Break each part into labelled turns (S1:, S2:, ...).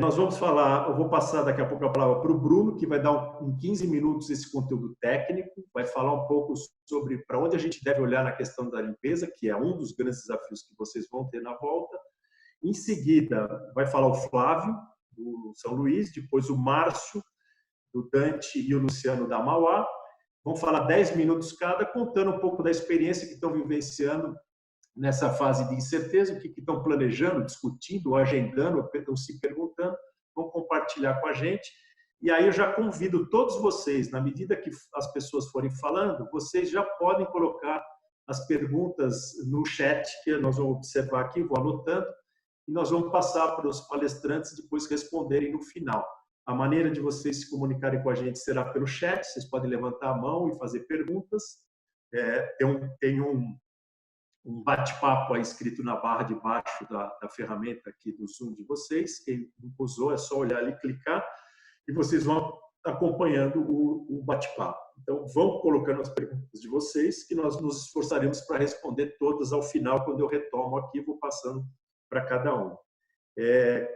S1: Nós vamos falar, eu vou passar daqui a pouco a palavra para o Bruno, que vai dar em 15 minutos esse conteúdo técnico, vai falar um pouco sobre para onde a gente deve olhar na questão da limpeza, que é um dos grandes desafios que vocês vão ter na volta. Em seguida, vai falar o Flávio, do São Luís, depois o Márcio, do Dante, e o Luciano, da Mauá. Vão falar 10 minutos cada, contando um pouco da experiência que estão vivenciando nessa fase de incerteza, o que estão planejando, discutindo, agendando, estão se perguntando, vão compartilhar com a gente. E aí eu já convido todos vocês, na medida que as pessoas forem falando, vocês já podem colocar as perguntas no chat, que nós vamos observar aqui, vou anotando, e nós vamos passar para os palestrantes depois responderem no final. A maneira de vocês se comunicarem com a gente será pelo chat, vocês podem levantar a mão e fazer perguntas. Tem um bate-papo aí escrito na barra de baixo da ferramenta aqui do Zoom de vocês. Quem não usou, é só olhar ali e clicar, e vocês vão acompanhando o bate-papo. Então, vão colocando as perguntas de vocês, que nós nos esforçaremos para responder todas ao final, quando eu retomo aqui, vou passando para cada um.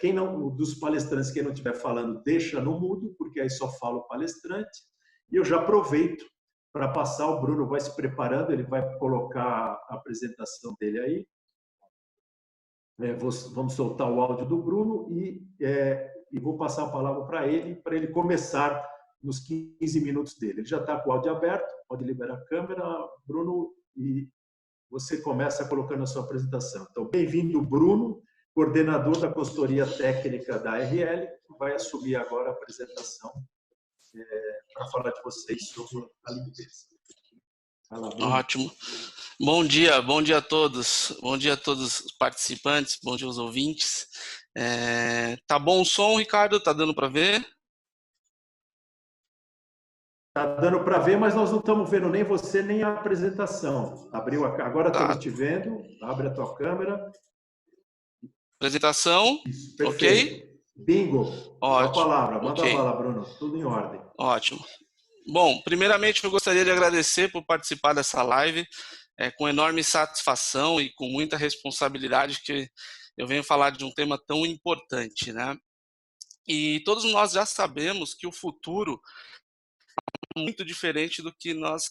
S1: Quem não, dos palestrantes, quem não estiver falando, deixa no mudo, porque aí só fala o palestrante. E eu já aproveito para passar, o Bruno vai se preparando, ele vai colocar a apresentação dele aí. Vamos soltar o áudio do Bruno e vou passar a palavra para ele começar nos 15 minutos dele. Ele já está com o áudio aberto, pode liberar a câmera, Bruno, e você começa colocando a sua apresentação. Então, bem-vindo, Bruno, coordenador da consultoria técnica da RL, que vai assumir agora a apresentação para falar de vocês sobre a limpeza.
S2: Ótimo. Bom dia a todos. Bom dia a todos os participantes, bom dia aos ouvintes. Tá bom o som, Ricardo? Tá dando para ver?
S1: Tá dando para ver, mas nós não estamos vendo nem você, nem a apresentação. Agora estamos te vendo. Abre a tua câmera.
S2: Apresentação,
S1: isso, ok? Bingo.
S2: Ótimo.
S1: A palavra, manda a bala, Bruno. Tudo em ordem.
S2: Ótimo. Bom, primeiramente eu gostaria de agradecer por participar dessa live, com enorme satisfação e com muita responsabilidade, que eu venho falar de um tema tão importante, né? E todos nós já sabemos que o futuro é muito diferente do que nós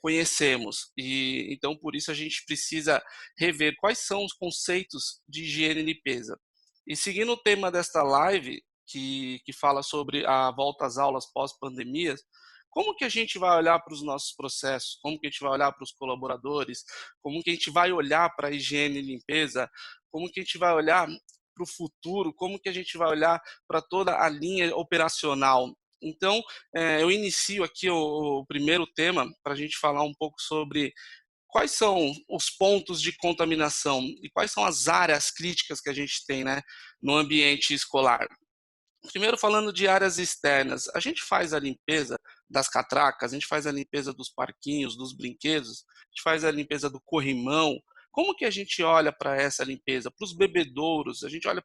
S2: conhecemos, e então por isso a gente precisa rever quais são os conceitos de higiene e limpeza. E seguindo o tema desta live, que fala sobre a volta às aulas pós-pandemia, como que a gente vai olhar para os nossos processos, como que a gente vai olhar para os colaboradores, como que a gente vai olhar para a higiene e limpeza, como que a gente vai olhar para o futuro, como que a gente vai olhar para toda a linha operacional. Então, eu inicio aqui o primeiro tema para a gente falar um pouco sobre quais são os pontos de contaminação e quais são as áreas críticas que a gente tem, né, no ambiente escolar. Primeiro, falando de áreas externas, a gente faz a limpeza das catracas, a gente faz a limpeza dos parquinhos, dos brinquedos, a gente faz a limpeza do corrimão. Como que a gente olha para essa limpeza? Para os bebedouros, a gente olha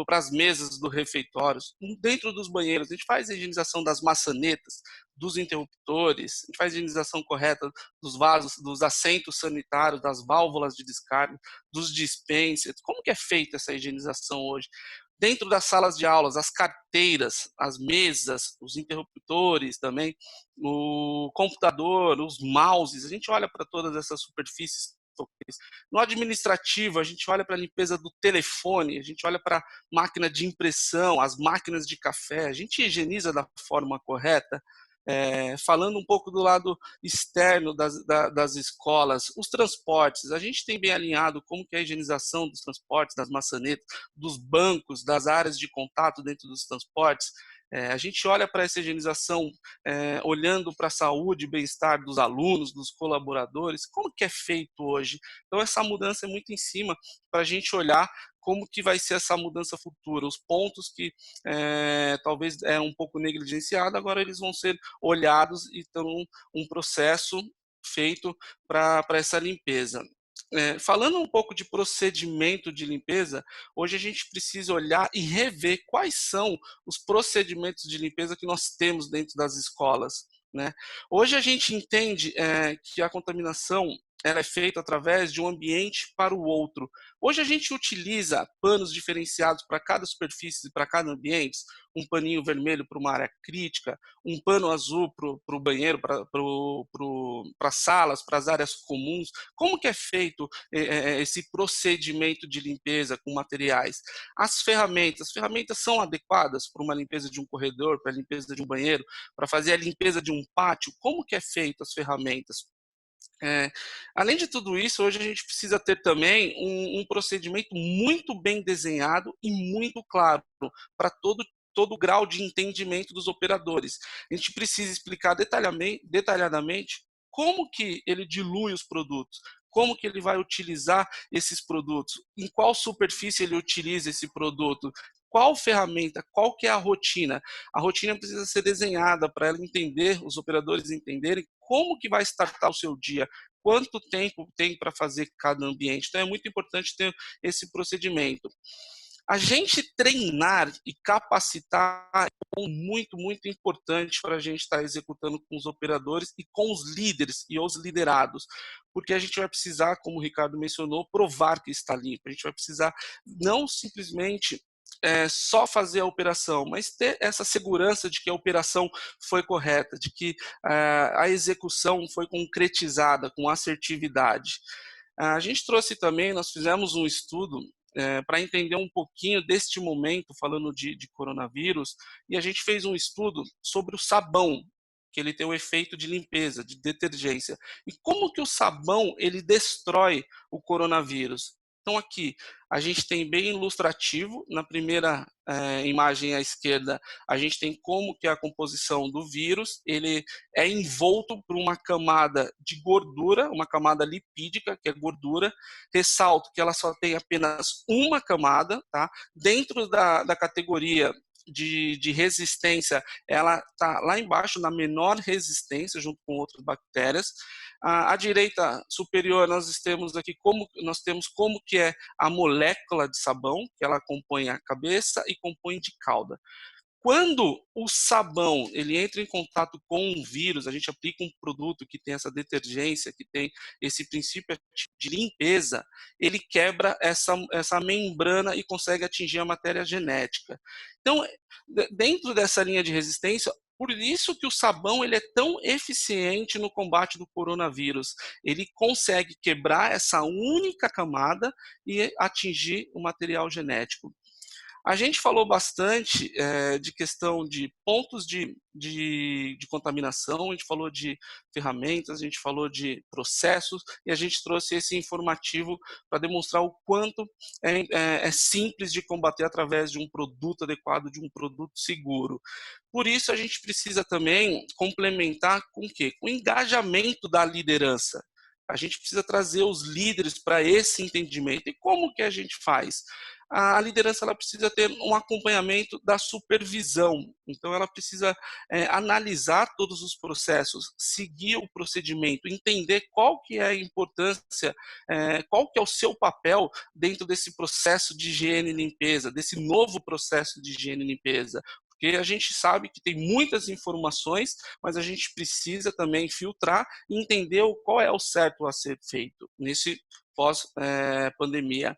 S2: para as mesas do refeitório, dentro dos banheiros, a gente faz a higienização das maçanetas, dos interruptores, a gente faz a higienização correta dos vasos, dos assentos sanitários, das válvulas de descarga, dos dispensers. Como que é feita essa higienização hoje? Dentro das salas de aulas, as carteiras, as mesas, os interruptores também, o computador, os mouses, a gente olha para todas essas superfícies. No administrativo, a gente olha para a limpeza do telefone, a gente olha para a máquina de impressão, as máquinas de café, a gente higieniza da forma correta. Falando um pouco do lado externo das escolas, os transportes, a gente tem bem alinhado como que é a higienização dos transportes, das maçanetas, dos bancos, das áreas de contato dentro dos transportes. A gente olha para essa higienização olhando para a saúde e bem-estar dos alunos, dos colaboradores, como que é feito hoje? Então essa mudança é muito em cima para a gente olhar como que vai ser essa mudança futura, os pontos que talvez eram um pouco negligenciados, agora eles vão ser olhados e estão um processo feito para essa limpeza. Falando um pouco de procedimento de limpeza, hoje a gente precisa olhar e rever quais são os procedimentos de limpeza que nós temos dentro das escolas, né? Hoje a gente entende que a contaminação ela é feita através de um ambiente para o outro. Hoje a gente utiliza panos diferenciados para cada superfície e para cada ambiente, um paninho vermelho para uma área crítica, um pano azul para o banheiro, para as salas, para as áreas comuns. Como que é feito esse procedimento de limpeza com materiais? As ferramentas são adequadas para uma limpeza de um corredor, para a limpeza de um banheiro, para fazer a limpeza de um pátio? Como que é feito as ferramentas? Além de tudo isso, hoje a gente precisa ter também um procedimento muito bem desenhado e muito claro para todo o grau de entendimento dos operadores. A gente precisa explicar detalhadamente como que ele dilui os produtos, como que ele vai utilizar esses produtos, em qual superfície ele utiliza esse produto, qual ferramenta, qual que é a rotina. A rotina precisa ser desenhada para ela entender, os operadores entenderem como que vai startar o seu dia, quanto tempo tem para fazer cada ambiente. Então é muito importante ter esse procedimento. A gente treinar e capacitar é muito, muito importante para a gente estar executando com os operadores e com os líderes e os liderados, porque a gente vai precisar, como o Ricardo mencionou, provar que está limpo. A gente vai precisar não simplesmente só fazer a operação, mas ter essa segurança de que a operação foi correta, de que a execução foi concretizada com assertividade. A gente trouxe também, nós fizemos um estudo para entender um pouquinho deste momento, falando de coronavírus, e a gente fez um estudo sobre o sabão, que ele tem o efeito de limpeza, de detergência. E como que o sabão ele destrói o coronavírus? Então aqui a gente tem bem ilustrativo, na primeira imagem à esquerda, a gente tem como que é a composição do vírus, ele é envolto por uma camada de gordura, uma camada lipídica, que é gordura. Ressalto que ela só tem apenas uma camada, tá? Dentro da categoria de resistência, ela está lá embaixo, na menor resistência, junto com outras bactérias. À direita superior, nós temos como que é a molécula de sabão, que ela compõe a cabeça e compõe de cauda. Quando o sabão ele entra em contato com um vírus, a gente aplica um produto que tem essa detergência, que tem esse princípio de limpeza, ele quebra essa membrana e consegue atingir a matéria genética. Então, dentro dessa linha de resistência, por isso que o sabão ele é tão eficiente no combate do coronavírus. Ele consegue quebrar essa única camada e atingir o material genético. A gente falou bastante de questão de pontos de contaminação, a gente falou de ferramentas, a gente falou de processos, e a gente trouxe esse informativo para demonstrar o quanto é simples de combater através de um produto adequado, de um produto seguro. Por isso, a gente precisa também complementar com o quê? Com o engajamento da liderança. A gente precisa trazer os líderes para esse entendimento. E como que a gente faz? A liderança ela precisa ter um acompanhamento da supervisão. Então, ela precisa analisar todos os processos, seguir o procedimento, entender qual que é a importância, qual que é o seu papel dentro desse processo de higiene e limpeza, desse novo processo de higiene e limpeza. Porque a gente sabe que tem muitas informações, mas a gente precisa também filtrar e entender qual é o certo a ser feito nesse pós-pandemia.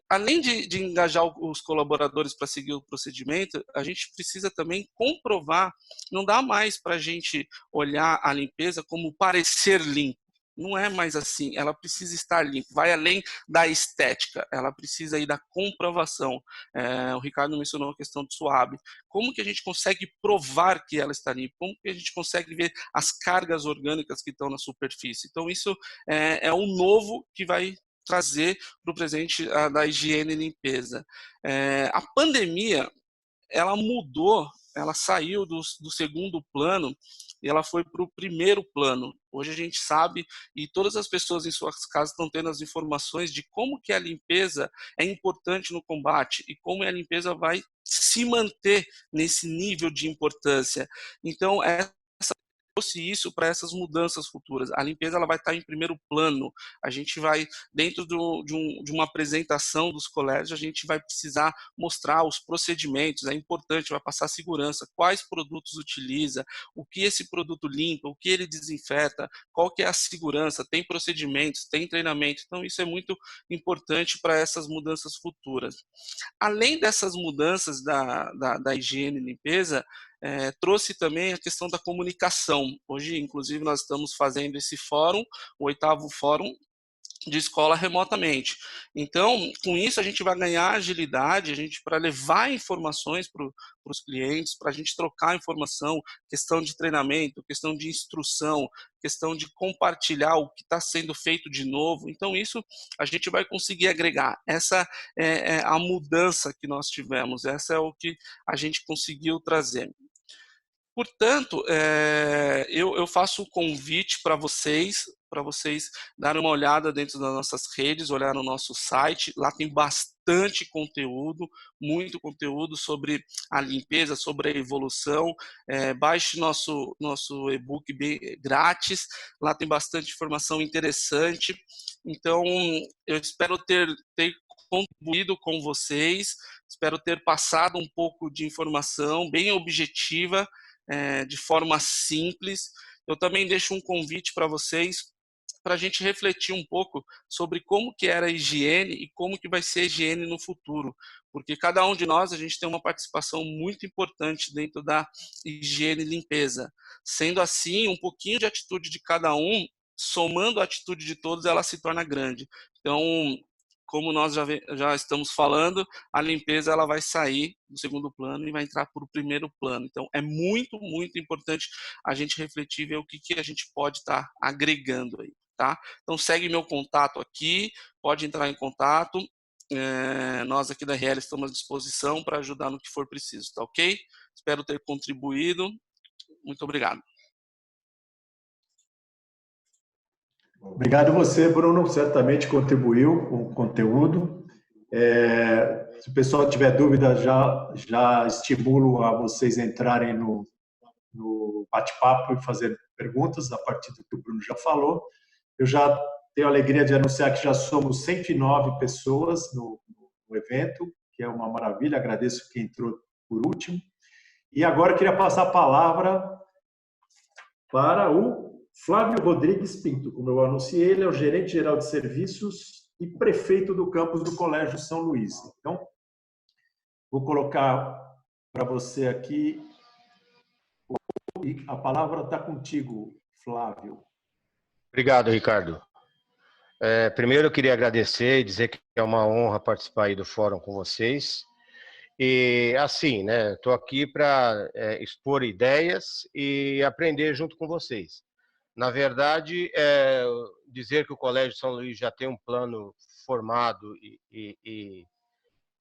S2: Além de engajar os colaboradores para seguir o procedimento, a gente precisa também comprovar, não dá mais para a gente olhar a limpeza como parecer limpo. Não é mais assim, ela precisa estar limpa, vai além da estética, ela precisa ir da comprovação. O Ricardo mencionou a questão do suave. Como que a gente consegue provar que ela está limpa? Como que a gente consegue ver as cargas orgânicas que estão na superfície? Então, isso é um novo que vai trazer para o presente da higiene e limpeza. A pandemia, ela mudou, ela saiu do segundo plano e ela foi para o primeiro plano. Hoje a gente sabe, e todas as pessoas em suas casas estão tendo as informações de como que a limpeza é importante no combate e como a limpeza vai se manter nesse nível de importância. Então, trouxe isso para essas mudanças futuras. A limpeza ela vai estar em primeiro plano. A gente vai, dentro de uma apresentação dos colégios, a gente vai precisar mostrar os procedimentos, é importante, vai passar segurança, quais produtos utiliza, o que esse produto limpa, o que ele desinfeta, qual que é a segurança, tem procedimentos, tem treinamento. Então, isso é muito importante para essas mudanças futuras. Além dessas mudanças da higiene e limpeza, trouxe também a questão da comunicação. Hoje, inclusive, nós estamos fazendo esse fórum, o 8º fórum de escola remotamente. Então, com isso, a gente vai ganhar agilidade, a gente para levar informações para os clientes, para a gente trocar informação, questão de treinamento, questão de instrução, questão de compartilhar o que está sendo feito de novo. Então, isso a gente vai conseguir agregar. Essa é a mudança que nós tivemos, essa é o que a gente conseguiu trazer. Portanto, eu faço o convite para vocês darem uma olhada dentro das nossas redes, olhar no nosso site, lá tem bastante conteúdo, muito conteúdo sobre a limpeza, sobre a evolução. Baixe nosso e-book grátis, lá tem bastante informação interessante. Então, eu espero ter contribuído com vocês, espero ter passado um pouco de informação bem objetiva, de forma simples. Eu também deixo um convite para vocês, para a gente refletir um pouco sobre como que era a higiene e como que vai ser a higiene no futuro, porque cada um de nós, a gente tem uma participação muito importante dentro da higiene e limpeza. Sendo assim, um pouquinho de atitude de cada um, somando a atitude de todos, ela se torna grande. Então, como nós já estamos falando, a limpeza ela vai sair do segundo plano e vai entrar para o primeiro plano. Então, é muito, muito importante a gente refletir e ver o que a gente pode estar agregando aí, tá? Então, segue meu contato aqui, pode entrar em contato. Nós aqui da RL estamos à disposição para ajudar no que for preciso, tá ok? Espero ter contribuído. Muito obrigado.
S1: Obrigado você, Bruno. Certamente contribuiu com o conteúdo. Se o pessoal tiver dúvida, já estimulo a vocês entrarem no bate-papo e fazer perguntas a partir do que o Bruno já falou. Eu já tenho a alegria de anunciar que já somos 109 pessoas no evento, que é uma maravilha. Agradeço quem entrou por último. E agora eu queria passar a palavra para o Flávio Rodrigues Pinto. Como eu anunciei, ele é o gerente-geral de serviços e prefeito do campus do Colégio São Luís. Então, vou colocar para você aqui. A palavra está contigo, Flávio.
S3: Obrigado, Ricardo. Primeiro, eu queria agradecer e dizer que é uma honra participar aí do fórum com vocês. E, assim, né, estou aqui para expor ideias e aprender junto com vocês. Na verdade, dizer que o Colégio São Luís já tem um plano formado e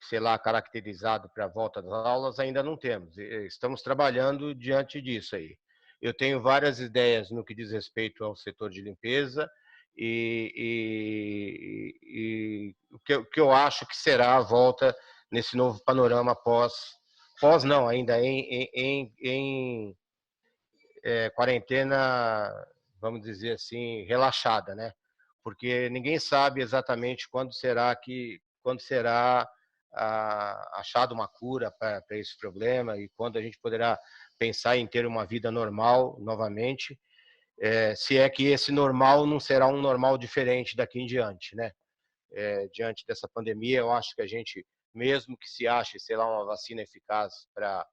S3: sei lá, caracterizado para a volta das aulas, ainda não temos. Estamos trabalhando diante disso aí. Eu tenho várias ideias no que diz respeito ao setor de limpeza e o que eu acho que será a volta nesse novo panorama pós não, ainda em quarentena, vamos dizer assim, relaxada, né? Porque ninguém sabe exatamente quando será achado uma cura para esse problema e quando a gente poderá pensar em ter uma vida normal novamente, se é que esse normal não será um normal diferente daqui em diante, né? Diante dessa pandemia, eu acho que a gente, mesmo que se ache, sei lá, uma vacina eficaz para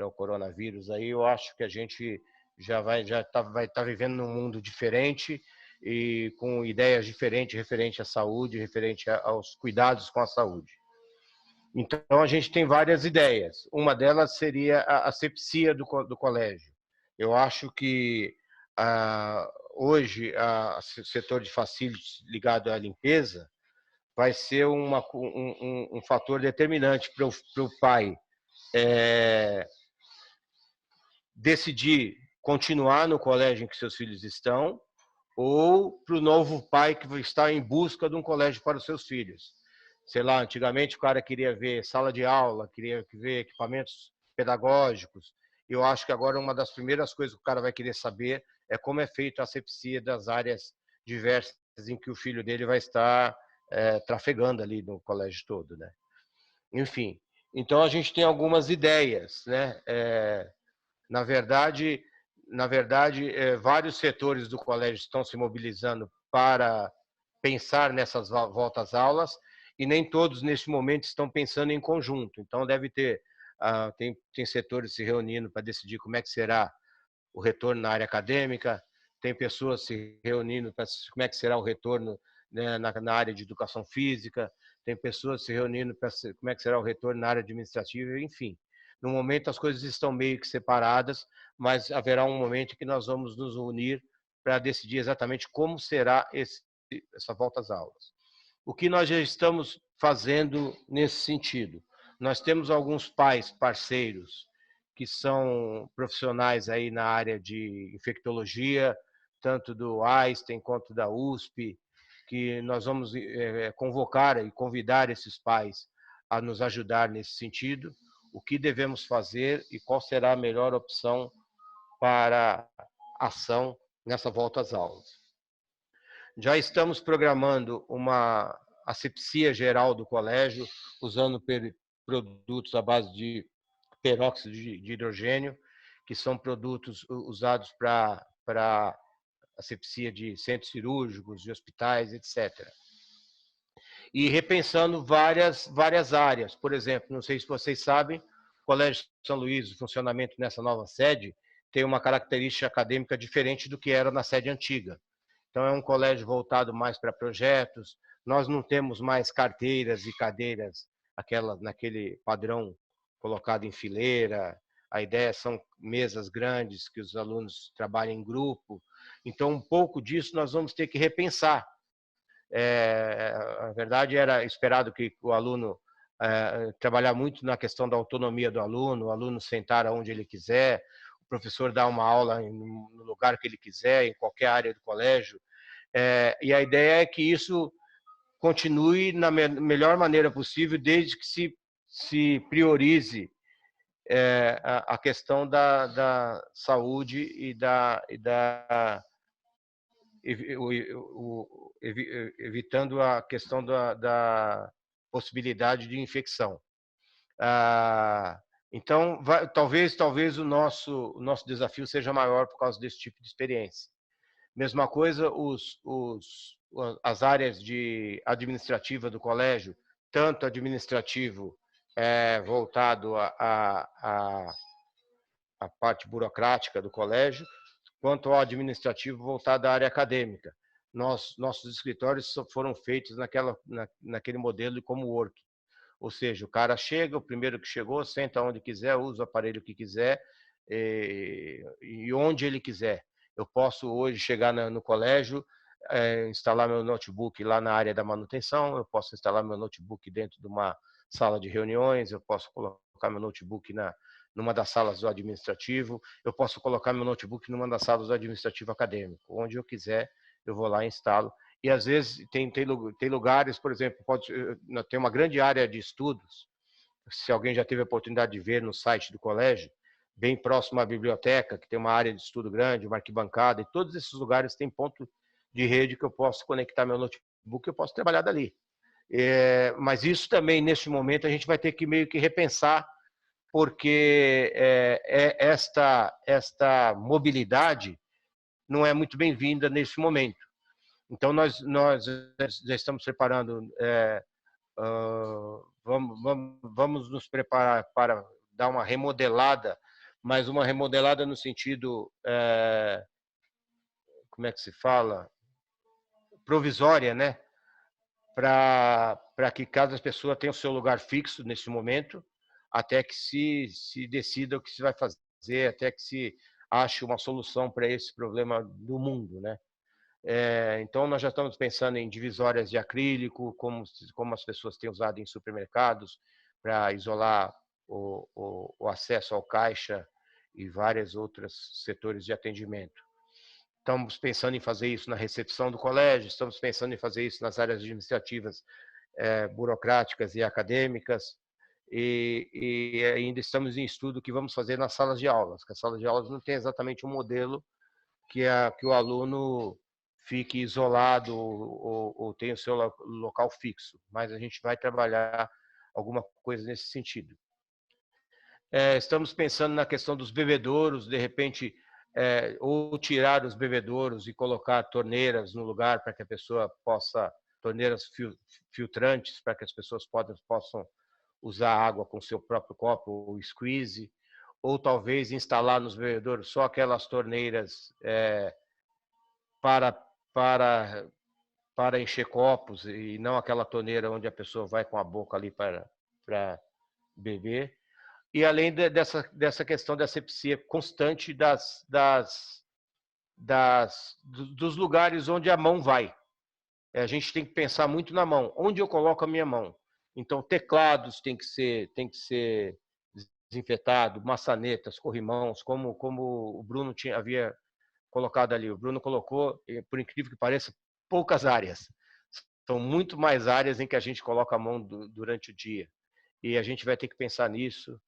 S3: o coronavírus, aí eu acho que a gente vai estar vivendo num mundo diferente e com ideias diferentes referente à saúde, referente aos cuidados com a saúde. Então, a gente tem várias ideias. Uma delas seria a asepsia do colégio. Eu acho que hoje o setor de facilities ligado à limpeza vai ser um fator determinante para o pai decidir continuar no colégio em que seus filhos estão ou para o novo pai que está em busca de um colégio para os seus filhos. Sei lá, antigamente o cara queria ver sala de aula, queria ver equipamentos pedagógicos, Eu acho que agora uma das primeiras coisas que o cara vai querer saber é como é feita a asepsia das áreas diversas em que o filho dele vai estar trafegando ali no colégio todo, né? Enfim, então a gente tem algumas ideias, né? Na verdade, vários setores do colégio estão se mobilizando para pensar nessas voltas às aulas e nem todos neste momento estão pensando em conjunto. Então deve ter tem setores se reunindo para decidir como é que será o retorno na área acadêmica, tem pessoas se reunindo para como é que será o retorno, né, na área de educação física, tem pessoas se reunindo para como é que será o retorno na área administrativa, enfim. No momento as coisas estão meio que separadas, mas haverá um momento que nós vamos nos unir para decidir exatamente como será essa volta às aulas. O que nós já estamos fazendo nesse sentido? Nós temos alguns pais parceiros que são profissionais aí na área de infectologia, tanto do Einstein quanto da USP, que nós vamos convocar e convidar esses pais a nos ajudar nesse sentido, o que devemos fazer e qual será a melhor opção para ação nessa volta às aulas. Já estamos programando uma asepsia geral do colégio, usando produtos à base de peróxido de hidrogênio, que são produtos usados para asepsia de centros cirúrgicos, de hospitais, etc. E repensando várias áreas. Por exemplo, não sei se vocês sabem, o Colégio São Luís, o funcionamento nessa nova sede, tem uma característica acadêmica diferente do que era na sede antiga. Então, é um colégio voltado mais para projetos. Nós não temos mais carteiras e cadeiras naquele padrão colocado em fileira. A ideia são mesas grandes, que os alunos trabalhem em grupo. Então, um pouco disso nós vamos ter que repensar. A verdade era esperado que o aluno trabalhar muito na questão da autonomia do aluno, o aluno sentar onde ele quiser, o professor dar uma aula no lugar que ele quiser, em qualquer área do colégio. E a ideia é que isso continue na melhor maneira possível, desde que se priorize a questão da saúde evitando a questão da possibilidade de infecção. Então, talvez o nosso desafio seja maior por causa desse tipo de experiência. Mesma coisa, as áreas administrativa do colégio, tanto administrativo voltado à parte burocrática do colégio, quanto ao administrativo voltado à área acadêmica. Nossos escritórios foram feitos naquele modelo de cowork. Ou seja, o cara chega, o primeiro que chegou, senta onde quiser, usa o aparelho que quiser e onde ele quiser. Eu posso hoje chegar no colégio, instalar meu notebook lá na área da manutenção, eu posso instalar meu notebook dentro de uma sala de reuniões, eu posso colocar meu notebook numa das salas do administrativo, eu posso colocar meu notebook numa das salas do administrativo acadêmico. Onde eu quiser, eu vou lá e instalo. E às vezes tem lugares, por exemplo, tem uma grande área de estudos, se alguém já teve a oportunidade de ver no site do colégio, bem próximo à biblioteca, que tem uma área de estudo grande, uma arquibancada, e todos esses lugares têm ponto de rede que eu posso conectar meu notebook, eu posso trabalhar dali. Mas isso também, neste momento, a gente vai ter que meio que repensar, porque esta mobilidade não é muito bem-vinda nesse momento. Então, nós já estamos preparando, vamos nos preparar para dar uma remodelada, mas uma remodelada no sentido, como é que se fala? Provisória, né? Para que cada pessoa tenha o seu lugar fixo nesse momento, até que se decida o que se vai fazer, até que se ache uma solução para esse problema do mundo, né? Então, nós já estamos pensando em divisórias de acrílico, como as pessoas têm usado em supermercados, para isolar o acesso ao caixa e vários outros setores de atendimento. Estamos pensando em fazer isso na recepção do colégio, estamos pensando em fazer isso nas áreas administrativas, burocráticas e acadêmicas. e ainda estamos em estudo o que vamos fazer nas salas de aulas, que as salas de aulas não tem exatamente um modelo que o aluno fique isolado ou tenha o seu local fixo, mas a gente vai trabalhar alguma coisa nesse sentido. Estamos pensando na questão dos bebedouros, de repente, ou tirar os bebedouros e colocar torneiras no lugar para que a pessoa possa, torneiras filtrantes para que as pessoas possam usar água com seu próprio copo, ou squeeze, ou talvez instalar nos bebedouros só aquelas torneiras para encher copos e não aquela torneira onde a pessoa vai com a boca ali para beber. E além dessa questão da asepsia constante dos lugares onde a mão vai. A gente tem que pensar muito na mão. Onde eu coloco a minha mão? Então, teclados tem que ser desinfetado, maçanetas, corrimãos, como o Bruno havia colocado ali. O Bruno colocou, por incrível que pareça, poucas áreas. São muito mais áreas em que a gente coloca a mão durante o dia. E a gente vai ter que pensar nisso.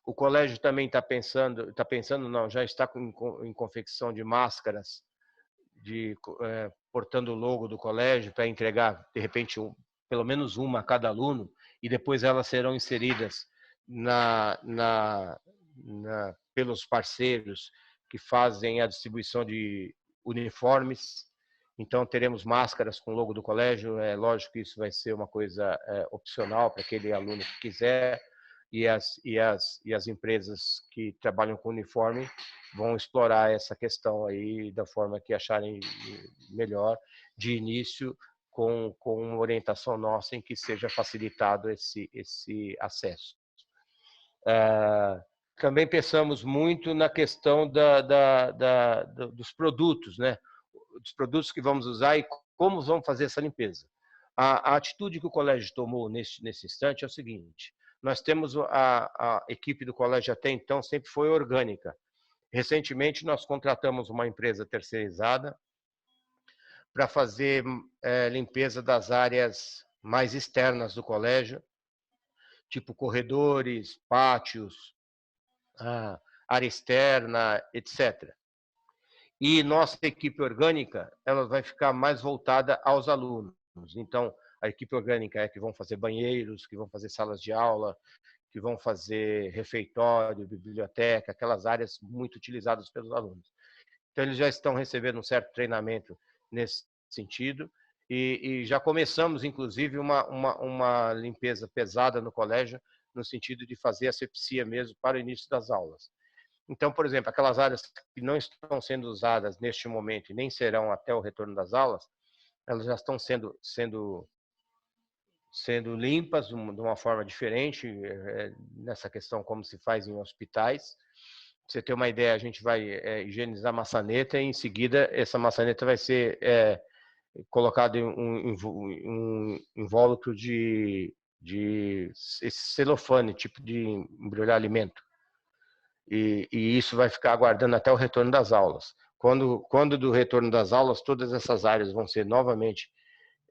S3: O colégio também já está em confecção de máscaras, portando o logo do colégio para entregar, de repente, pelo menos uma a cada aluno, e depois elas serão inseridas pelos parceiros que fazem a distribuição de uniformes. Então, teremos máscaras com o logo do colégio. É lógico que isso vai ser uma coisa opcional para aquele aluno que quiser, e as empresas que trabalham com uniforme vão explorar essa questão aí da forma que acharem melhor, de início, com uma orientação nossa em que seja facilitado esse acesso. Também pensamos muito na questão dos produtos, né? Dos produtos que vamos usar e como vamos fazer essa limpeza. A atitude que o colégio tomou nesse instante é o seguinte: nós temos a equipe do colégio até então sempre foi orgânica. Recentemente nós contratamos uma empresa terceirizada para fazer limpeza das áreas mais externas do colégio, tipo corredores, pátios, área externa, etc. E nossa equipe orgânica, ela vai ficar mais voltada aos alunos. Então, a equipe orgânica é que vão fazer banheiros, que vão fazer salas de aula, que vão fazer refeitório, biblioteca, aquelas áreas muito utilizadas pelos alunos. Então, eles já estão recebendo um certo treinamento nesse sentido e já começamos, inclusive, uma limpeza pesada no colégio, no sentido de fazer asepsia mesmo para o início das aulas. Então, por exemplo, aquelas áreas que não estão sendo usadas neste momento e nem serão até o retorno das aulas, elas já estão sendo limpas de uma forma diferente, nessa questão como se faz em hospitais. Pra você ter uma ideia, a gente vai higienizar a maçaneta e em seguida essa maçaneta vai ser colocada em um invólucro de esse celofane, tipo de embrulhar alimento. E isso vai ficar aguardando até o retorno das aulas. Quando do retorno das aulas, todas essas áreas vão ser novamente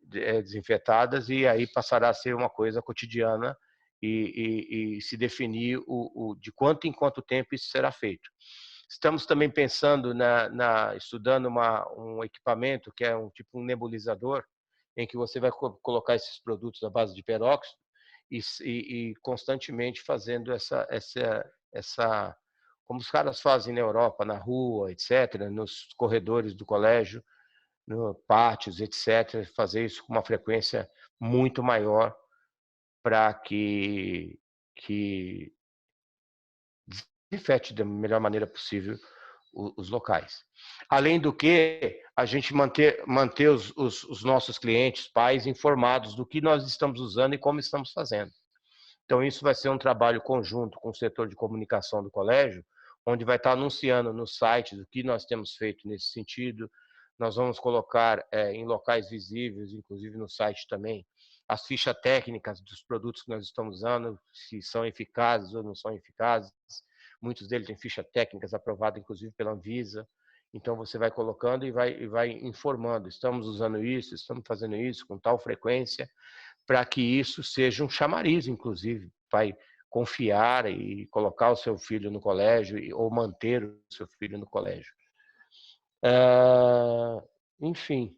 S3: desinfetadas e aí passará a ser uma coisa cotidiana e se definir de quanto em quanto tempo isso será feito. Estamos também pensando estudando um equipamento que é um nebulizador, em que você vai colocar esses produtos à base de peróxido e constantemente fazendo essa como os caras fazem na Europa, na rua, etc., nos corredores do colégio, no pátios, etc., fazer isso com uma frequência muito maior para que desinfete da melhor maneira possível os locais. Além do que, a gente manter os nossos clientes, pais, informados do que nós estamos usando e como estamos fazendo. Então, isso vai ser um trabalho conjunto com o setor de comunicação do colégio, onde vai estar anunciando no site o que nós temos feito nesse sentido. Nós vamos colocar em locais visíveis, inclusive no site também, as fichas técnicas dos produtos que nós estamos usando, se são eficazes ou não são eficazes. Muitos deles têm fichas técnicas aprovadas, inclusive pela Anvisa. Então, você vai colocando e vai informando. Estamos usando isso, estamos fazendo isso com tal frequência, para que isso seja um chamariz, inclusive, confiar e colocar o seu filho no colégio ou manter o seu filho no colégio. Enfim,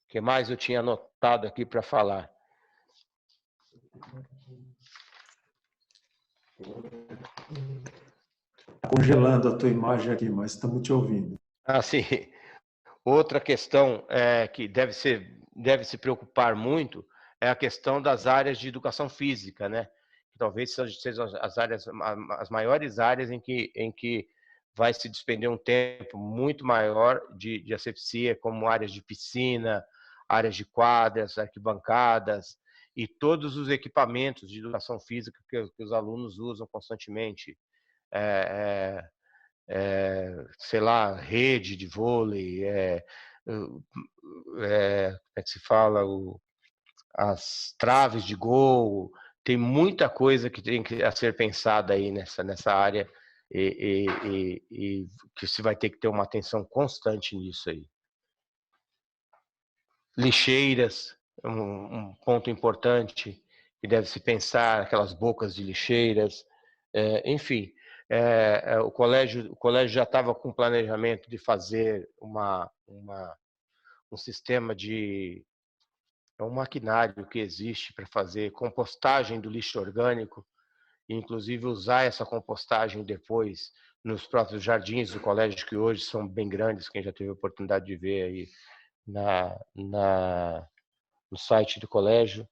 S3: o que mais eu tinha anotado aqui para falar?
S1: Está congelando a tua imagem aqui, mas estamos te ouvindo.
S3: Sim. Outra questão que deve se preocupar muito é a questão das áreas de educação física, né? Talvez sejam as maiores áreas em que vai se despender um tempo muito maior de asepsia, como áreas de piscina, áreas de quadras, arquibancadas e todos os equipamentos de educação física que os alunos usam constantemente. Sei lá, rede de vôlei, como é que se fala, as traves de gol, tem muita coisa que tem que ser pensada aí nessa área e que se vai ter que ter uma atenção constante nisso aí. Lixeiras, um ponto importante que deve se pensar, aquelas bocas de lixeiras, enfim. O colégio já estava com planejamento de fazer um sistema um maquinário que existe para fazer compostagem do lixo orgânico, e inclusive usar essa compostagem depois nos próprios jardins do colégio, que hoje são bem grandes, quem já teve a oportunidade de ver aí no site do colégio.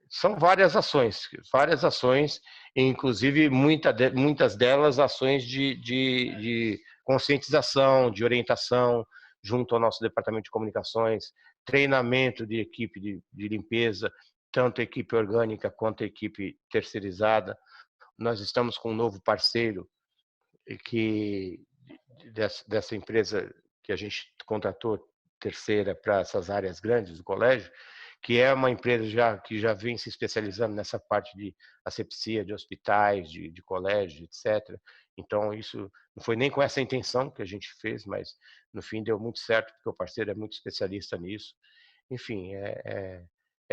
S3: São várias ações, inclusive muitas delas ações de conscientização, de orientação, junto ao nosso departamento de comunicações, treinamento de equipe de limpeza, tanto a equipe orgânica quanto a equipe terceirizada. Nós estamos com um novo parceiro dessa empresa que a gente contratou terceira para essas áreas grandes do colégio, que é uma empresa que já vem se especializando nessa parte de asepsia de hospitais, de colégios, etc. Então, isso não foi nem com essa intenção que a gente fez, mas no fim deu muito certo, porque o parceiro é muito especialista nisso. Enfim, é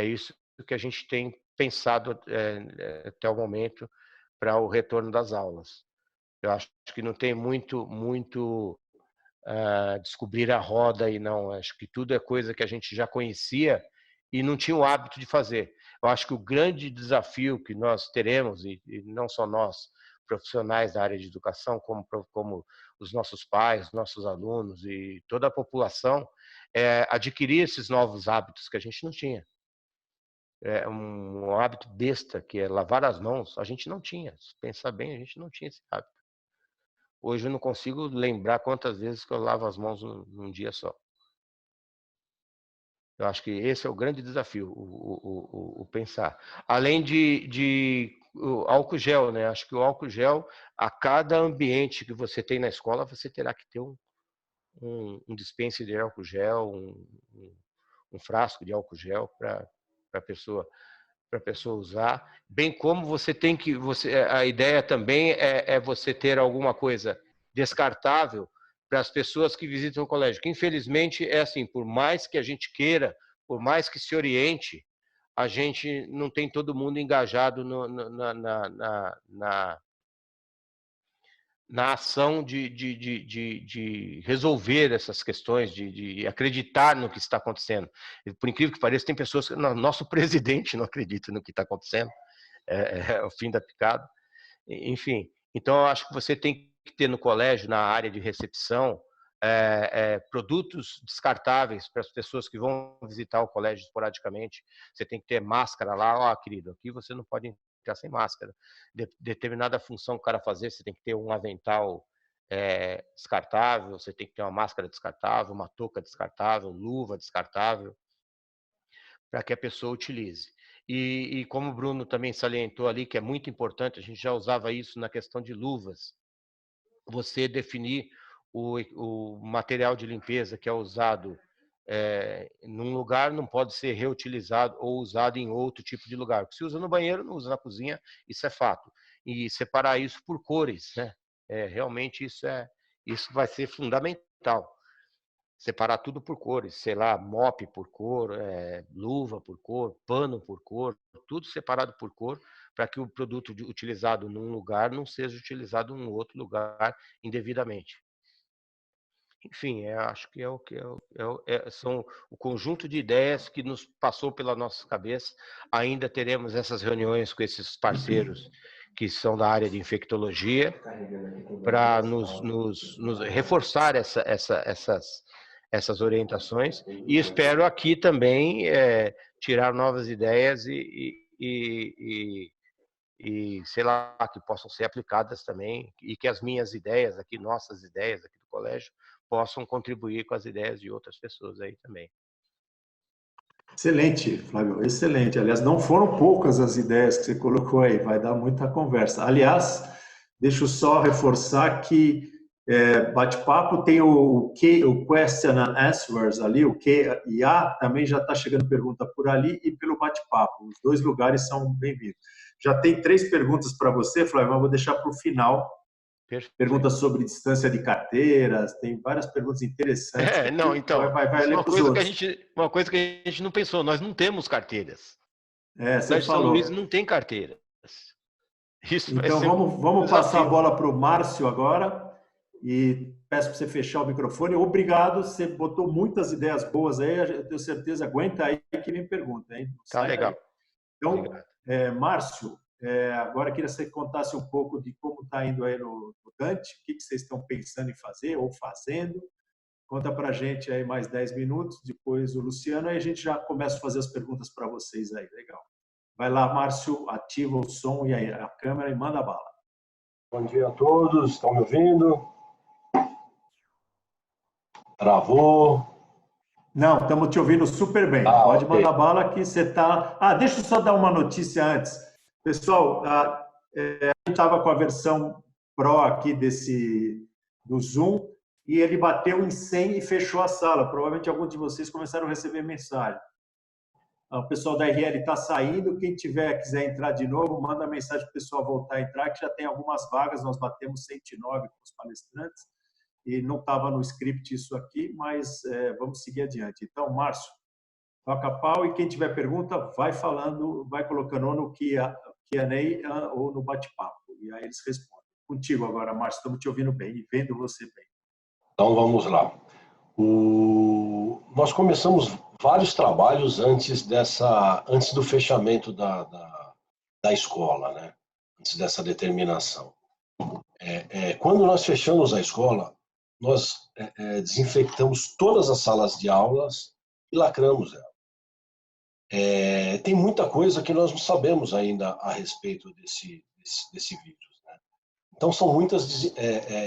S3: isso que a gente tem pensado até o momento para o retorno das aulas. Eu acho que não tem muito descobrir a roda e não. Acho que tudo é coisa que a gente já conhecia e não tinha o hábito de fazer. Eu acho que o grande desafio que nós teremos, e não só nós, profissionais da área de educação, como os nossos pais, nossos alunos e toda a população, é adquirir esses novos hábitos que a gente não tinha. Um hábito besta, que é lavar as mãos, a gente não tinha. Se pensar bem, a gente não tinha esse hábito. Hoje eu não consigo lembrar quantas vezes que eu lavo as mãos num dia só. Eu acho que esse é o grande desafio, o pensar. Além de álcool gel, né? Acho que o álcool gel, a cada ambiente que você tem na escola, você terá que ter um dispenser de álcool gel, um frasco de álcool gel para a pessoa usar, bem como você tem que a ideia também é você ter alguma coisa descartável para as pessoas que visitam o colégio, que infelizmente é assim, por mais que a gente queira, por mais que se oriente, a gente não tem todo mundo engajado na ação de resolver essas questões, de acreditar no que está acontecendo. Por incrível que pareça, tem pessoas que nosso presidente não acredita no que está acontecendo, é o fim da picada. Enfim, então eu acho que você tem que ter no colégio, na área de recepção, produtos descartáveis para as pessoas que vão visitar o colégio esporadicamente. Você tem que ter máscara lá, querido, aqui você não pode entrar sem máscara. Determinada função que o cara fazer, você tem que ter um avental descartável, você tem que ter uma máscara descartável, uma touca descartável, luva descartável, para que a pessoa utilize. E como o Bruno também salientou ali, que é muito importante, a gente já usava isso na questão de luvas, você definir o material de limpeza que é usado num lugar não pode ser reutilizado ou usado em outro tipo de lugar. O que se usa no banheiro, não usa na cozinha, isso é fato. E separar isso por cores, né? Realmente isso vai ser fundamental. separar tudo por cores, sei lá, mop por cor, luva por cor, pano por cor, tudo separado por cor, para que o produto utilizado num lugar não seja utilizado em outro lugar indevidamente. Enfim, acho que são o conjunto de ideias que nos passou pela nossa cabeça. Ainda teremos essas reuniões com esses parceiros que são da área de infectologia para nos reforçar essas orientações, e espero aqui também tirar novas ideias e sei lá, que possam ser aplicadas também, e que as minhas ideias aqui, nossas ideias aqui do colégio, possam contribuir com as ideias de outras pessoas aí também.
S1: Excelente, Flávio, excelente. Aliás, não foram poucas as ideias que você colocou aí, vai dar muita conversa. Aliás, deixa eu só reforçar que bate-papo tem o Question and Answers ali, o Q e A, também já está chegando pergunta por ali e pelo bate-papo. Os dois lugares são bem-vindos. Já tem 3 perguntas para você, Flávio, mas eu vou deixar para o final.
S3: Perfeito.
S1: Perguntas sobre distância de carteiras, tem várias perguntas interessantes.
S3: Não, então,
S1: vai ler para os outros.
S3: Uma coisa que a gente não pensou, nós não temos carteiras.
S1: Você
S3: O São
S1: falou.
S3: Luís não tem carteiras.
S1: Isso então vamos passar a bola para o Márcio agora e peço para você fechar o microfone. Obrigado, você botou muitas ideias boas aí, eu tenho certeza. Aguenta aí que me pergunta, hein?
S3: Tá legal.
S1: Daí. Então, Márcio, agora queria que você contasse um pouco de como está indo aí no Dante, o que vocês estão pensando em fazer ou fazendo. Conta para a gente aí mais 10 minutos, depois o Luciano, aí a gente já começa a fazer as perguntas para vocês aí. Legal. Vai lá, Márcio, ativa o som e a câmera e manda a bala.
S4: Bom dia a todos, estão me ouvindo? Travou?
S1: Não, estamos te ouvindo super bem. Pode mandar bala que você está... deixa eu só dar uma notícia antes. Pessoal, a gente estava com a versão Pro aqui do Zoom e ele bateu em 100 e fechou a sala. Provavelmente alguns de vocês começaram a receber mensagem. O pessoal da RL está saindo. Quem quiser entrar de novo, manda mensagem para o pessoal voltar a entrar, que já tem algumas vagas. Nós batemos 109 com os palestrantes e não estava no script isso aqui, mas vamos seguir adiante. Então, Márcio, toca pau e quem tiver pergunta, vai falando, vai colocando ou no Q&A ou no bate-papo. E aí eles respondem. Contigo agora, Márcio, estamos te ouvindo bem e vendo você bem.
S4: Então, vamos lá. Nós começamos vários trabalhos antes do fechamento da escola, né? Antes dessa determinação. Quando nós fechamos a escola, nós desinfectamos todas as salas de aulas e lacramos ela. Tem muita coisa que nós não sabemos ainda a respeito desse vírus, né? Então, são muitas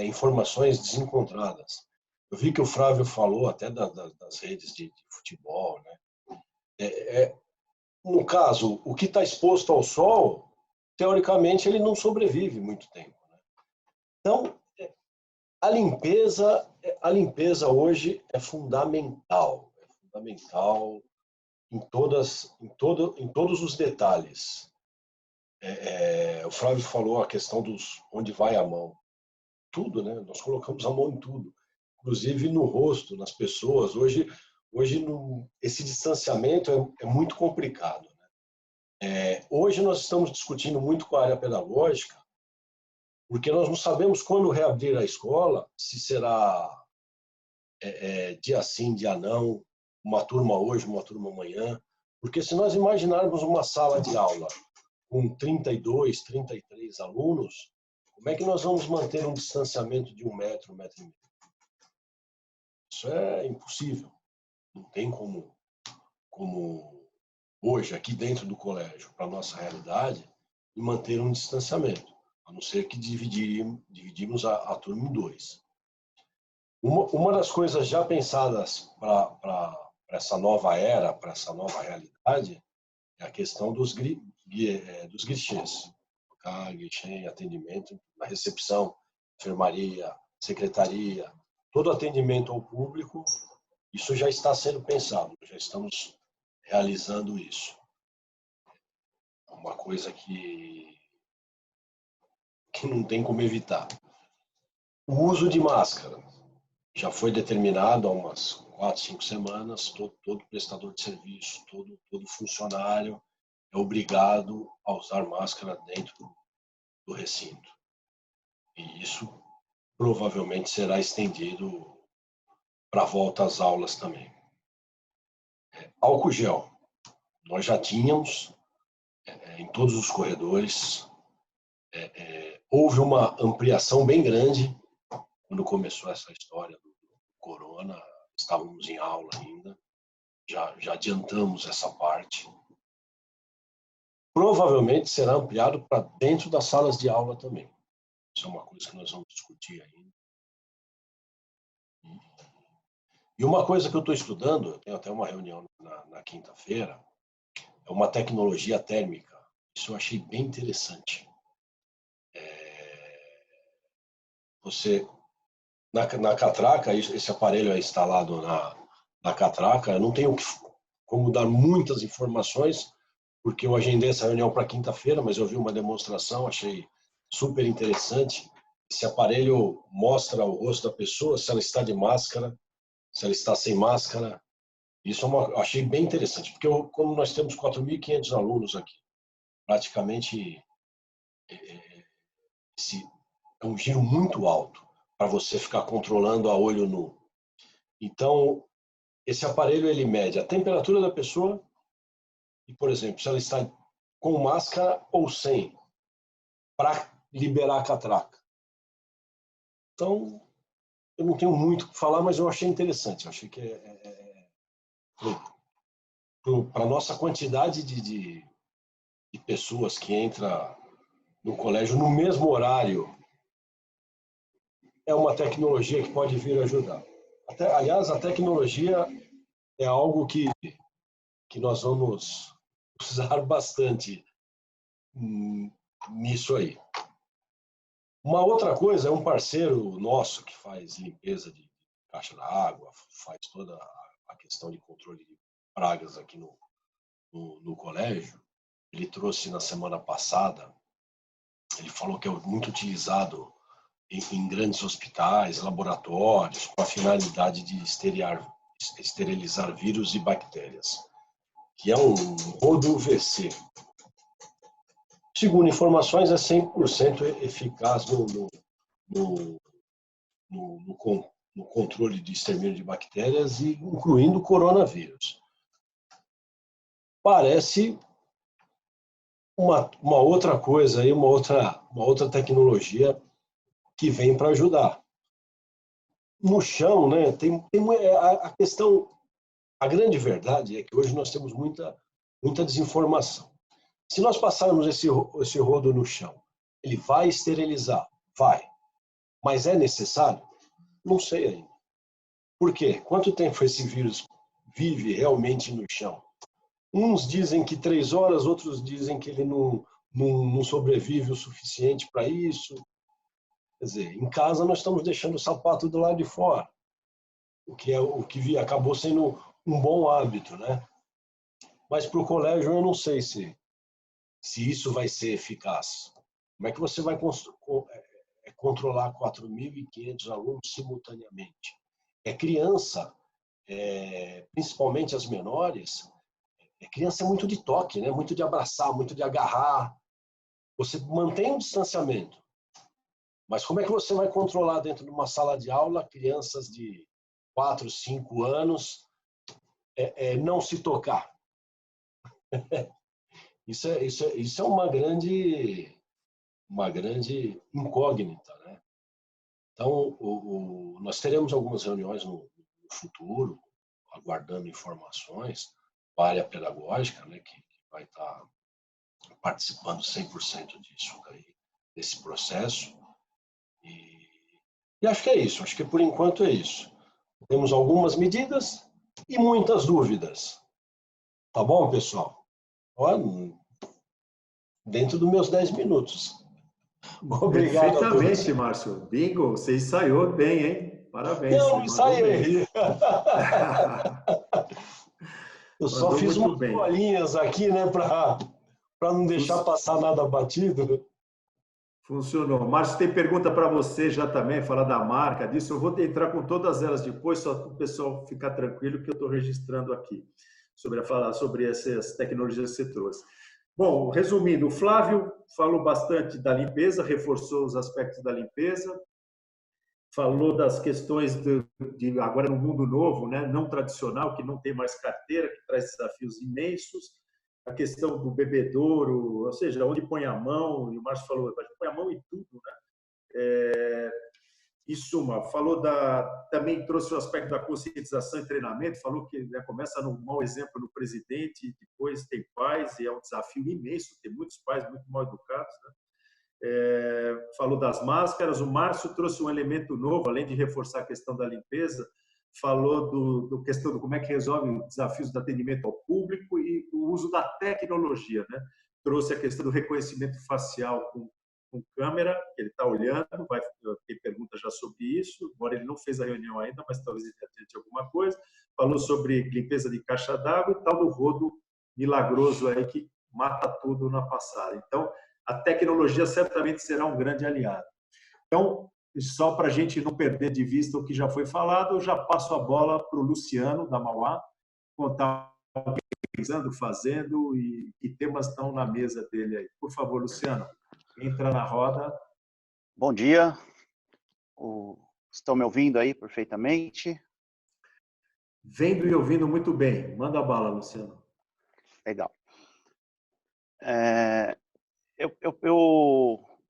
S4: informações desencontradas. Eu vi que o Flávio falou até das redes de futebol, né? No caso, o que está exposto ao sol, teoricamente, ele não sobrevive muito tempo, né? Então, a limpeza hoje é fundamental em todos os detalhes. O Flávio falou a questão onde vai a mão. Tudo, né? Nós colocamos a mão em tudo, inclusive no rosto, nas pessoas. Hoje esse distanciamento é muito complicado, né? Hoje nós estamos discutindo muito com a área pedagógica, porque nós não sabemos quando reabrir a escola, se será dia sim, dia não, uma turma hoje, uma turma amanhã. Porque se nós imaginarmos uma sala de aula com 32, 33 alunos, como é que nós vamos manter um distanciamento de 1 metro, 1,5 metro? Isso é impossível. Não tem como hoje, aqui dentro do colégio, para a nossa realidade, e manter um distanciamento, a não ser que dividimos a turma em 2. Uma das coisas já pensadas para essa nova era, para essa nova realidade, é a questão dos guichês. Guichê, atendimento na recepção, enfermaria, secretaria, todo atendimento ao público, isso já está sendo pensado, já estamos realizando isso. É uma coisa que não tem como evitar. O uso de máscara. Já foi determinado há umas 4, 5 semanas, todo prestador de serviço, todo funcionário é obrigado a usar máscara dentro do recinto. E isso provavelmente será estendido para a volta às aulas também. Álcool gel. Nós já tínhamos em todos os corredores. Houve uma ampliação bem grande quando começou essa história do corona. Estávamos em aula ainda. Já adiantamos essa parte. Provavelmente será ampliado para dentro das salas de aula também. Isso é uma coisa que nós vamos discutir ainda. E uma coisa que eu estou estudando, eu tenho até uma reunião na quinta-feira, é uma tecnologia térmica. Isso eu achei bem interessante. Você, na catraca, esse aparelho é instalado na catraca, eu não tenho como dar muitas informações, porque eu agendei essa reunião para quinta-feira, mas eu vi uma demonstração, achei super interessante. Esse aparelho mostra o rosto da pessoa, se ela está de máscara, se ela está sem máscara. Isso eu achei bem interessante, porque como nós temos 4.500 alunos aqui, praticamente esse é um giro muito alto para você ficar controlando a olho nu. Então, esse aparelho ele mede a temperatura da pessoa e, por exemplo, se ela está com máscara ou sem, para liberar a catraca. Então, eu não tenho muito o que falar, mas eu achei interessante. Eu achei que para a nossa quantidade de pessoas que entra no colégio no mesmo horário, é uma tecnologia que pode vir ajudar. Aliás, a tecnologia é algo que nós vamos usar bastante nisso aí. Uma outra coisa é um parceiro nosso que faz limpeza de caixa d'água, faz toda a questão de controle de pragas aqui no colégio. Ele trouxe na semana passada, ele falou que é muito utilizado em grandes hospitais, laboratórios, com a finalidade de esterilizar vírus e bactérias, que é um rodo UVC. Segundo informações, é 100% eficaz no controle de extermínio de bactérias, incluindo o coronavírus. Parece uma outra coisa, uma outra tecnologia que vem para ajudar. No chão, né, tem a questão, a grande verdade é que hoje nós temos muita desinformação. Se nós passarmos esse rodo no chão, ele vai esterilizar? Vai. Mas é necessário? Não sei ainda. Por quê? Quanto tempo esse vírus vive realmente no chão? Uns dizem que 3 horas, outros dizem que ele não sobrevive o suficiente para isso. Quer dizer, em casa nós estamos deixando o sapato do lado de fora, o que acabou sendo um bom hábito, né? Mas para o colégio eu não sei se isso vai ser eficaz. Como é que você vai controlar 4.500 alunos simultaneamente? Criança, principalmente as menores, criança é muito de toque, né? Muito de abraçar, muito de agarrar. Você mantém um distanciamento, mas como é que você vai controlar dentro de uma sala de aula crianças de 4, 5 anos não se tocar? Isso é uma grande incógnita, né? Então, nós teremos algumas reuniões no futuro, aguardando informações da área pedagógica, né, que vai estar participando 100% disso aí, desse processo. E acho que é isso, acho que por enquanto é isso. Temos algumas medidas e muitas dúvidas. Tá bom, pessoal? Olha, dentro dos meus 10 minutos.
S1: Obrigado. Perfeitamente, Márcio. Bingo, você ensaiou bem, hein? Parabéns.
S4: Não ensaiei. Eu só fiz umas bolinhas aqui, né, para não deixar passar nada batido.
S1: Funcionou. Márcio, tem pergunta para você já também, falar da marca, disso. Eu vou entrar com todas elas depois, só para o pessoal ficar tranquilo que eu estou registrando aqui, falar sobre essas tecnologias que você trouxe. Bom, resumindo, o Flávio falou bastante da limpeza, reforçou os aspectos da limpeza, falou das questões de agora no mundo novo, né, não tradicional, que não tem mais carteira, que traz desafios imensos, a questão do bebedouro, ou seja, onde põe a mão, e o Márcio falou, põe a mão em tudo, né? Em suma, falou também trouxe o aspecto da conscientização e treinamento, falou que, né, começa no mau exemplo no presidente, depois tem pais, e é um desafio imenso, tem muitos pais muito mal educados, né? Falou das máscaras. O Márcio trouxe um elemento novo, além de reforçar a questão da limpeza, falou do questão do como é que resolve os desafios do atendimento ao público e o uso da tecnologia, né? Trouxe a questão do reconhecimento facial com câmera, que ele está olhando, vai ter pergunta já sobre isso, embora ele não fez a reunião ainda, mas talvez ele atente alguma coisa. Falou sobre limpeza de caixa d'água e tal do rodo milagroso aí que mata tudo na passada. Então, a tecnologia certamente será um grande aliado. Então, só para a gente não perder de vista o que já foi falado, eu já passo a bola para o Luciano, da Mauá, contar o que está pensando, fazendo e que temas estão na mesa dele aí. Por favor, Luciano, entra na roda.
S5: Bom dia. Estão me ouvindo aí perfeitamente?
S1: Vendo e ouvindo muito bem. Manda bala, Luciano.
S5: Legal.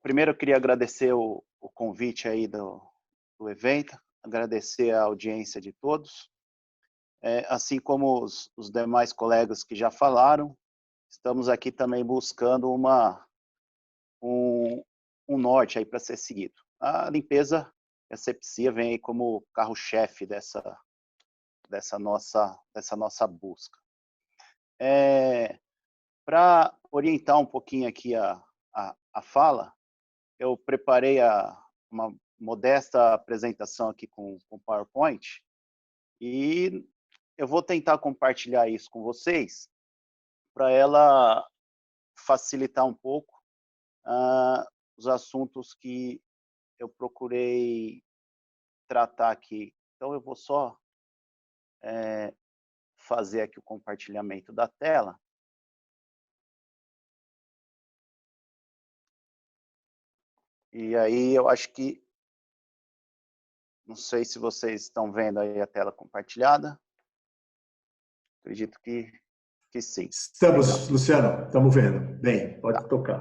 S5: Primeiro eu queria agradecer o convite aí do evento, agradecer a audiência de todos, assim como os demais colegas que já falaram. Estamos aqui também buscando um norte aí para ser seguido. A limpeza e asepsia vem aí como carro-chefe dessa nossa busca. Para orientar um pouquinho aqui a fala, eu preparei uma modesta apresentação aqui com PowerPoint e eu vou tentar compartilhar isso com vocês para ela facilitar um pouco os assuntos que eu procurei tratar aqui. Então, eu vou só fazer aqui o compartilhamento da tela. E aí, eu acho que... Não sei se vocês estão vendo aí a tela compartilhada. Acredito que sim.
S1: Estamos,
S5: Legal.
S1: Luciano, estamos vendo. Bem, pode tocar.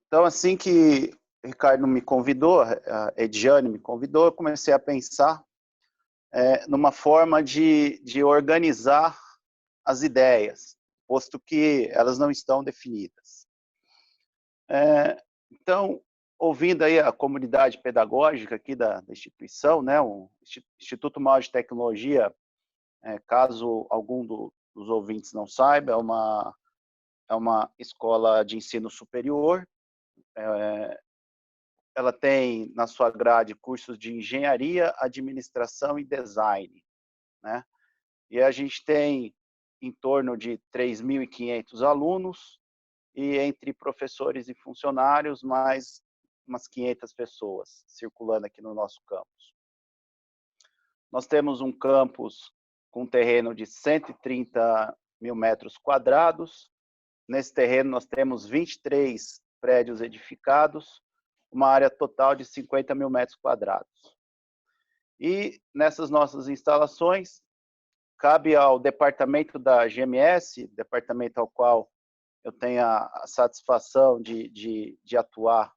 S5: Então, assim que o Ricardo me convidou, a Ediane me convidou, eu comecei a pensar numa forma de organizar as ideias, posto que elas não estão definidas. Então, ouvindo aí a comunidade pedagógica aqui da instituição, né, o Instituto Mauá de Tecnologia, caso algum dos ouvintes não saiba, é uma escola de ensino superior. Ela tem na sua grade cursos de engenharia, administração e design, né? E a gente tem em torno de 3.500 alunos e entre professores e funcionários mais umas 500 pessoas circulando aqui no nosso campus. Nós temos um campus com terreno de 130 mil metros quadrados. Nesse terreno nós temos 23 prédios edificados, uma área total de 50 mil metros quadrados. E nessas nossas instalações, cabe ao departamento da GMS, departamento ao qual eu tenho a satisfação de atuar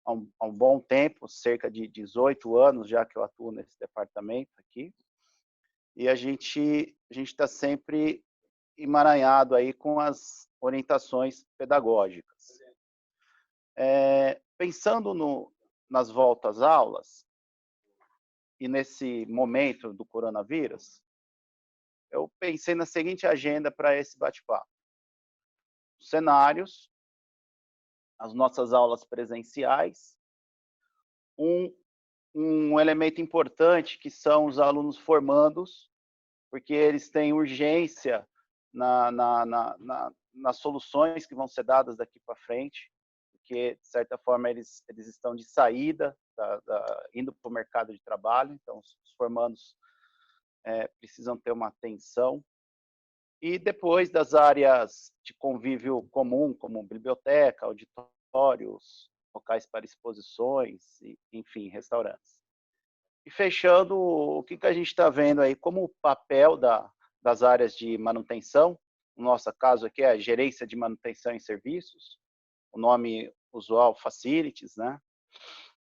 S5: há um bom tempo, cerca de 18 anos já que eu atuo nesse departamento aqui, e a gente está sempre emaranhado aí com as orientações pedagógicas. Pensando nas voltas às aulas, e nesse momento do coronavírus, eu pensei na seguinte agenda para esse bate-papo. Cenários, as nossas aulas presenciais, um elemento importante que são os alunos formandos, porque eles têm urgência nas soluções que vão ser dadas daqui para frente, porque, de certa forma, eles estão de saída, indo para o mercado de trabalho, então os formandos precisam ter uma atenção. E depois das áreas de convívio comum, como biblioteca, auditórios, locais para exposições, enfim, restaurantes. E fechando, o que a gente está vendo aí como o papel das áreas de manutenção, no nosso caso aqui é a gerência de manutenção em serviços, o nome usual facilities, né?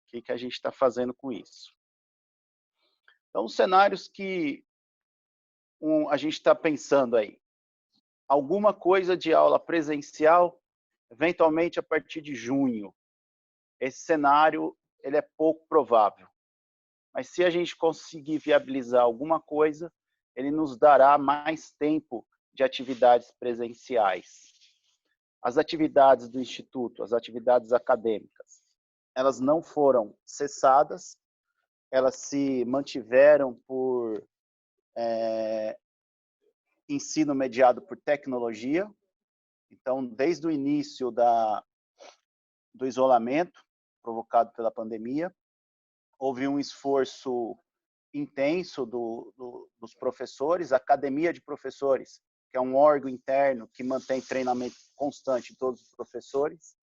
S5: O que a gente está fazendo com isso? Então, os cenários que a gente está pensando aí, alguma coisa de aula presencial, eventualmente a partir de junho. Esse cenário ele é pouco provável. Mas se a gente conseguir viabilizar alguma coisa, ele nos dará mais tempo de atividades presenciais. As atividades do Instituto, as atividades acadêmicas, elas não foram cessadas, elas se mantiveram por ensino mediado por tecnologia. Então, desde o início do isolamento provocado pela pandemia, houve um esforço intenso dos professores, a Academia de Professores, que é um órgão interno que mantém treinamento constante de todos os professores,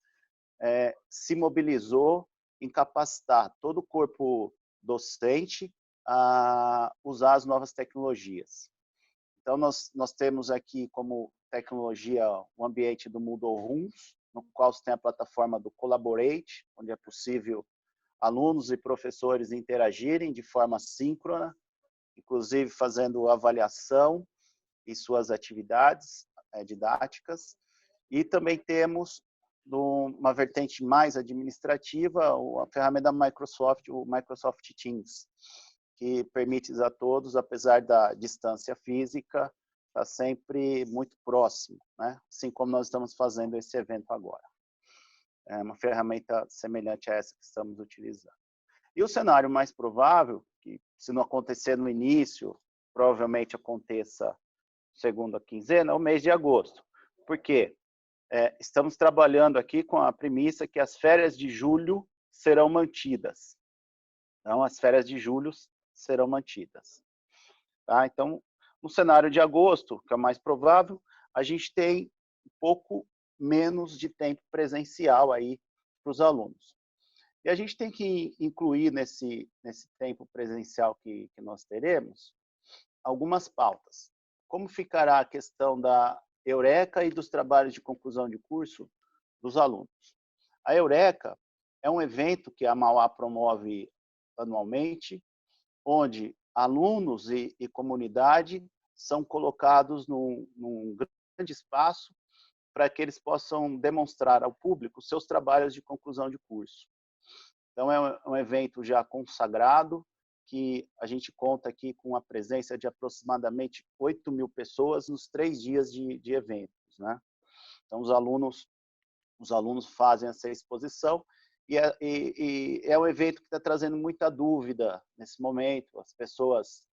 S5: se mobilizou em capacitar todo o corpo docente a usar as novas tecnologias. Então, nós temos aqui como tecnologia o ambiente do Moodle Rooms, no qual se tem a plataforma do Collaborate, onde é possível alunos e professores interagirem de forma síncrona, inclusive fazendo avaliação e suas atividades didáticas. E também temos, uma vertente mais administrativa, a ferramenta da Microsoft, o Microsoft Teams, que permite a todos, apesar da distância física, estar sempre muito próximo, né? Assim como nós estamos fazendo esse evento agora. É uma ferramenta semelhante a essa que estamos utilizando. E o cenário mais provável, que se não acontecer no início, provavelmente aconteça segunda quinzena, é o mês de agosto. Por quê? Estamos trabalhando aqui com a premissa que as férias de julho serão mantidas. Então, as férias de julho serão mantidas. Tá? Então, no cenário de agosto, que é o mais provável, a gente tem um pouco menos de tempo presencial aí para os alunos. E a gente tem que incluir nesse tempo presencial que nós teremos algumas pautas. Como ficará a questão da Eureka e dos trabalhos de conclusão de curso dos alunos? A Eureka é um evento que a Mauá promove anualmente, onde alunos e comunidade são colocados num grande espaço para que eles possam demonstrar ao público seus trabalhos de conclusão de curso. Então, é um evento já consagrado, que a gente conta aqui com a presença de aproximadamente 8.000 pessoas nos 3 dias de eventos, né? Então, os alunos fazem essa exposição e é um evento que está trazendo muita dúvida nesse momento. As pessoas,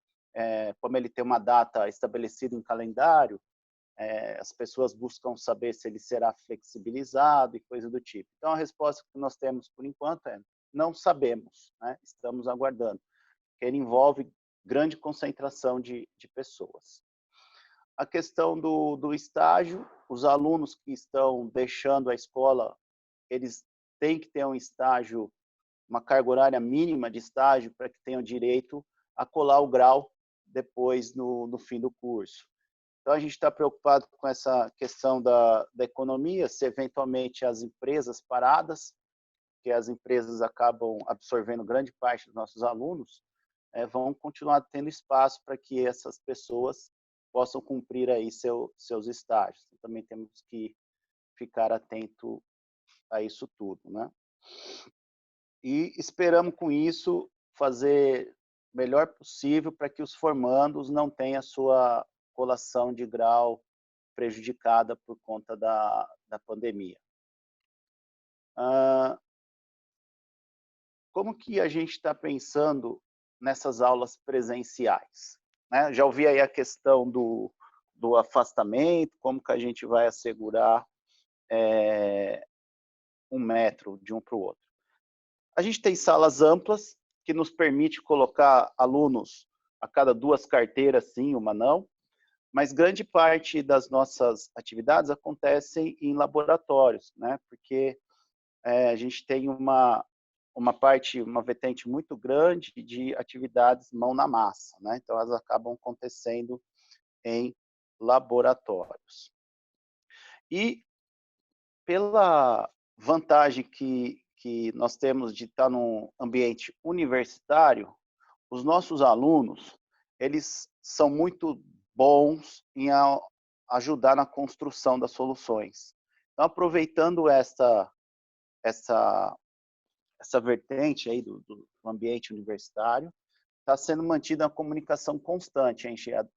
S5: como ele tem uma data estabelecida em calendário, as pessoas buscam saber se ele será flexibilizado e coisa do tipo. Então, a resposta que nós temos, por enquanto, é não sabemos, né? Estamos aguardando, porque ele envolve grande concentração de pessoas. A questão do estágio, os alunos que estão deixando a escola, eles têm que ter um estágio, uma carga horária mínima de estágio para que tenham direito a colar o grau depois no fim do curso. Então, a gente está preocupado com essa questão da economia, se eventualmente as empresas paradas, que as empresas acabam absorvendo grande parte dos nossos alunos, vão continuar tendo espaço para que essas pessoas possam cumprir aí seus estágios. Então, também temos que ficar atento a isso tudo, né? E esperamos com isso fazer o melhor possível para que os formandos não tenham a sua colação de grau prejudicada por conta da pandemia. Como que a gente está pensando nessas aulas presenciais? Já ouvi aí a questão do do afastamento, como que a gente vai assegurar 1 metro de um para o outro. A gente tem salas amplas, que nos permite colocar alunos a cada 2 carteiras, sim, uma não, mas grande parte das nossas atividades acontecem em laboratórios, né? Porque a gente tem uma vertente muito grande de atividades mão na massa, né? Então, elas acabam acontecendo em laboratórios. E pela vantagem que nós temos de estar num ambiente universitário, os nossos alunos, eles são muito bons em ajudar na construção das soluções. Então, aproveitando essa vertente aí do ambiente universitário, está sendo mantida a comunicação constante entre a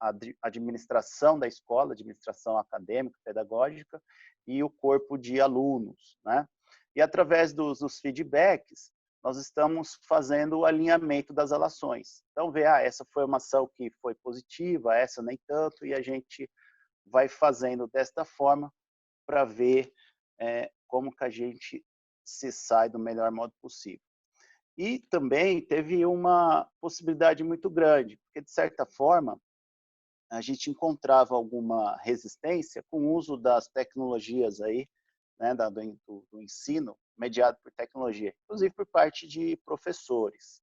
S5: administração da escola, administração acadêmica, pedagógica, e o corpo de alunos, né? E através dos feedbacks, nós estamos fazendo o alinhamento das relações. Então, essa foi uma ação que foi positiva, essa nem tanto, e a gente vai fazendo desta forma para ver como que a gente se sai do melhor modo possível. E também teve uma possibilidade muito grande, porque, de certa forma, a gente encontrava alguma resistência com o uso das tecnologias aí, né, do ensino mediado por tecnologia, inclusive por parte de professores.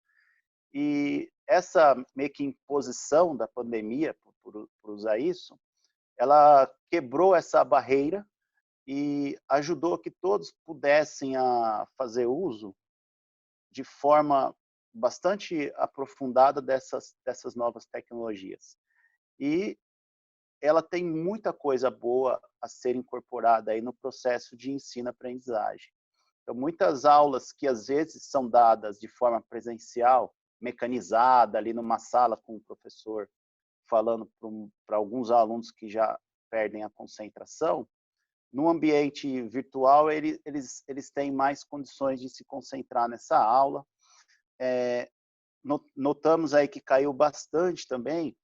S5: E essa meio que imposição da pandemia, por usar isso, ela quebrou essa barreira e ajudou que todos pudessem fazer uso de forma bastante aprofundada dessas novas tecnologias. E ela tem muita coisa boa a ser incorporada aí no processo de ensino-aprendizagem. Então, muitas aulas que às vezes são dadas de forma presencial, mecanizada, ali numa sala com o professor falando para alguns alunos que já perdem a concentração, no ambiente virtual, eles têm mais condições de se concentrar nessa aula. Notamos aí que caiu bastante também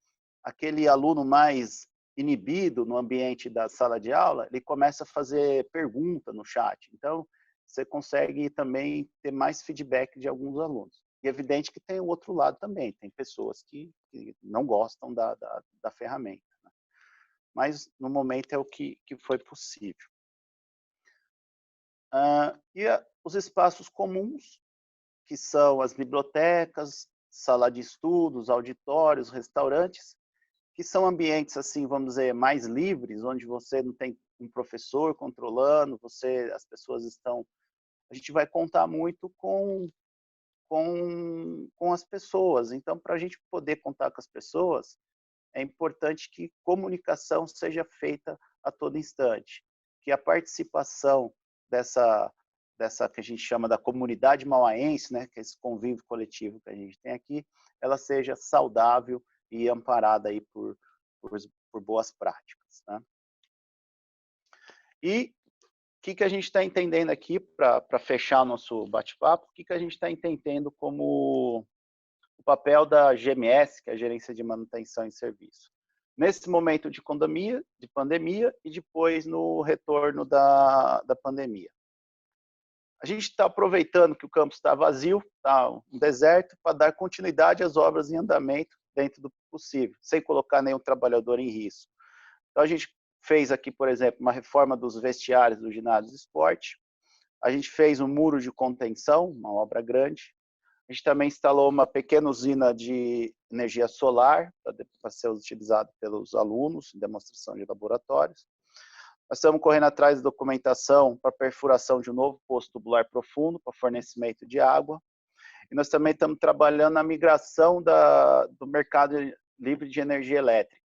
S5: aquele aluno mais inibido no ambiente da sala de aula, ele começa a fazer pergunta no chat. Então, você consegue também ter mais feedback de alguns alunos. E é evidente que tem o outro lado também, tem pessoas que não gostam da ferramenta, né? Mas, no momento, é o que foi possível. Os espaços comuns, que são as bibliotecas, sala de estudos, auditórios, restaurantes, que são ambientes, assim, vamos dizer, mais livres, onde você não tem um professor controlando, as pessoas estão... A gente vai contar muito com as pessoas. Então, para a gente poder contar com as pessoas, é importante que comunicação seja feita a todo instante, que a participação dessa que a gente chama da comunidade mauaense, né, que é esse convívio coletivo que a gente tem aqui, ela seja saudável e amparada aí por boas práticas, né? E o que a gente está entendendo aqui, para fechar nosso bate-papo, o que a gente está entendendo como o papel da GMS, que é a Gerência de Manutenção e Serviço, nesse momento de pandemia e depois no retorno da pandemia. A gente está aproveitando que o campus está vazio, está um deserto, para dar continuidade às obras em andamento dentro do possível, sem colocar nenhum trabalhador em risco. Então, a gente fez aqui, por exemplo, uma reforma dos vestiários do ginásio de esporte. A gente fez um muro de contenção, uma obra grande. A gente também instalou uma pequena usina de energia solar para ser utilizada pelos alunos em demonstração de laboratórios. Nós estamos correndo atrás da documentação para perfuração de um novo poço tubular profundo para fornecimento de água. E nós também estamos trabalhando na migração do mercado livre de energia elétrica.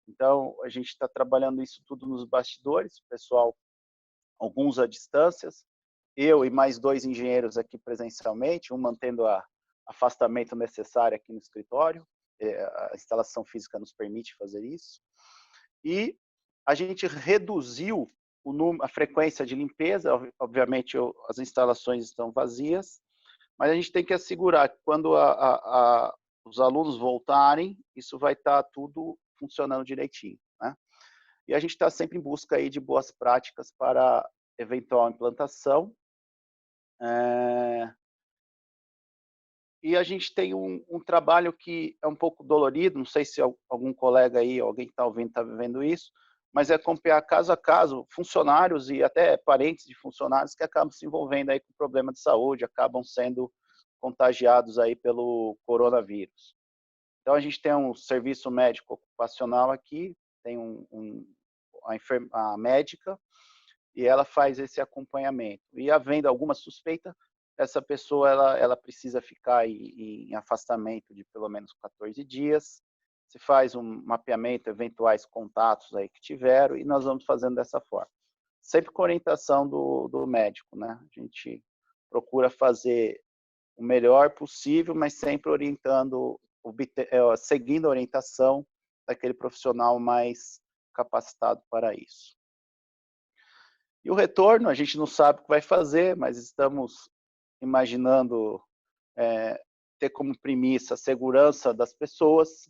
S5: Então, a gente está trabalhando isso tudo nos bastidores, pessoal, alguns à distâncias, eu e mais 2 engenheiros aqui presencialmente, um mantendo o afastamento necessário aqui no escritório, a instalação física nos permite fazer isso, e a gente reduziu a frequência de limpeza, obviamente as instalações estão vazias, mas a gente tem que assegurar que quando os alunos voltarem, isso vai estar tudo funcionando direitinho, né? e a gente está sempre em busca aí de boas práticas para eventual implantação. E a gente tem um trabalho que é um pouco dolorido, não sei se algum colega aí, alguém que está ouvindo, está vivendo isso, mas é acompanhar caso a caso funcionários e até parentes de funcionários que acabam se envolvendo aí com problema de saúde, acabam sendo contagiados aí pelo coronavírus. Então a gente tem um serviço médico ocupacional aqui, tem a médica, e ela faz esse acompanhamento. E havendo alguma suspeita, essa pessoa ela precisa ficar em afastamento de pelo menos 14 dias, se faz um mapeamento, eventuais contatos aí que tiveram, e nós vamos fazendo dessa forma. Sempre com orientação do médico, né? A gente procura fazer o melhor possível, mas sempre orientando, seguindo a orientação daquele profissional mais capacitado para isso. E o retorno, a gente não sabe o que vai fazer, mas estamos imaginando ter como premissa a segurança das pessoas,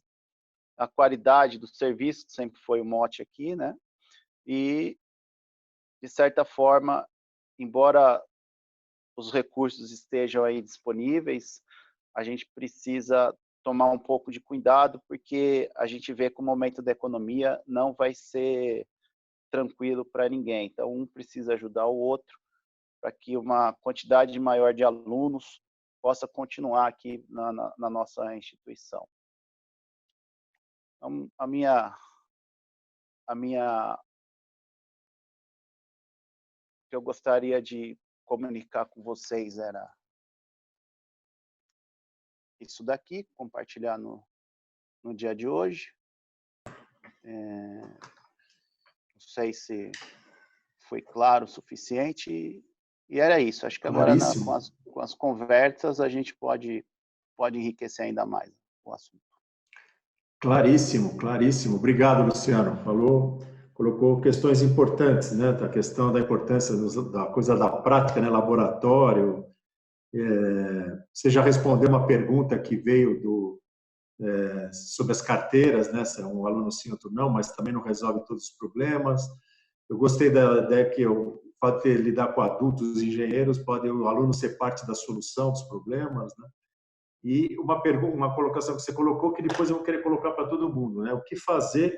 S5: a qualidade do serviço, que sempre foi o mote aqui, né? E, de certa forma, embora os recursos estejam aí disponíveis, a gente precisa tomar um pouco de cuidado, porque a gente vê que o momento da economia não vai ser tranquilo para ninguém. Então, um precisa ajudar o outro para que uma quantidade maior de alunos possa continuar aqui na nossa instituição. Então, o que eu gostaria de comunicar com vocês era isso daqui, compartilhar no dia de hoje. Não sei se foi claro o suficiente, e era isso. Acho que agora com as conversas a gente pode enriquecer ainda mais o assunto.
S1: Claríssimo, claríssimo. Obrigado, Luciano. Colocou questões importantes, né? A questão da importância da coisa da prática, né? Laboratório. Você já respondeu uma pergunta que veio sobre as carteiras, né? Se é um aluno sim, outro não, mas também não resolve todos os problemas. Eu gostei da ideia que pode lidar com adultos engenheiros, pode o aluno ser parte da solução dos problemas, né? E uma colocação que você colocou, que depois eu vou querer colocar para todo mundo, né? O que fazer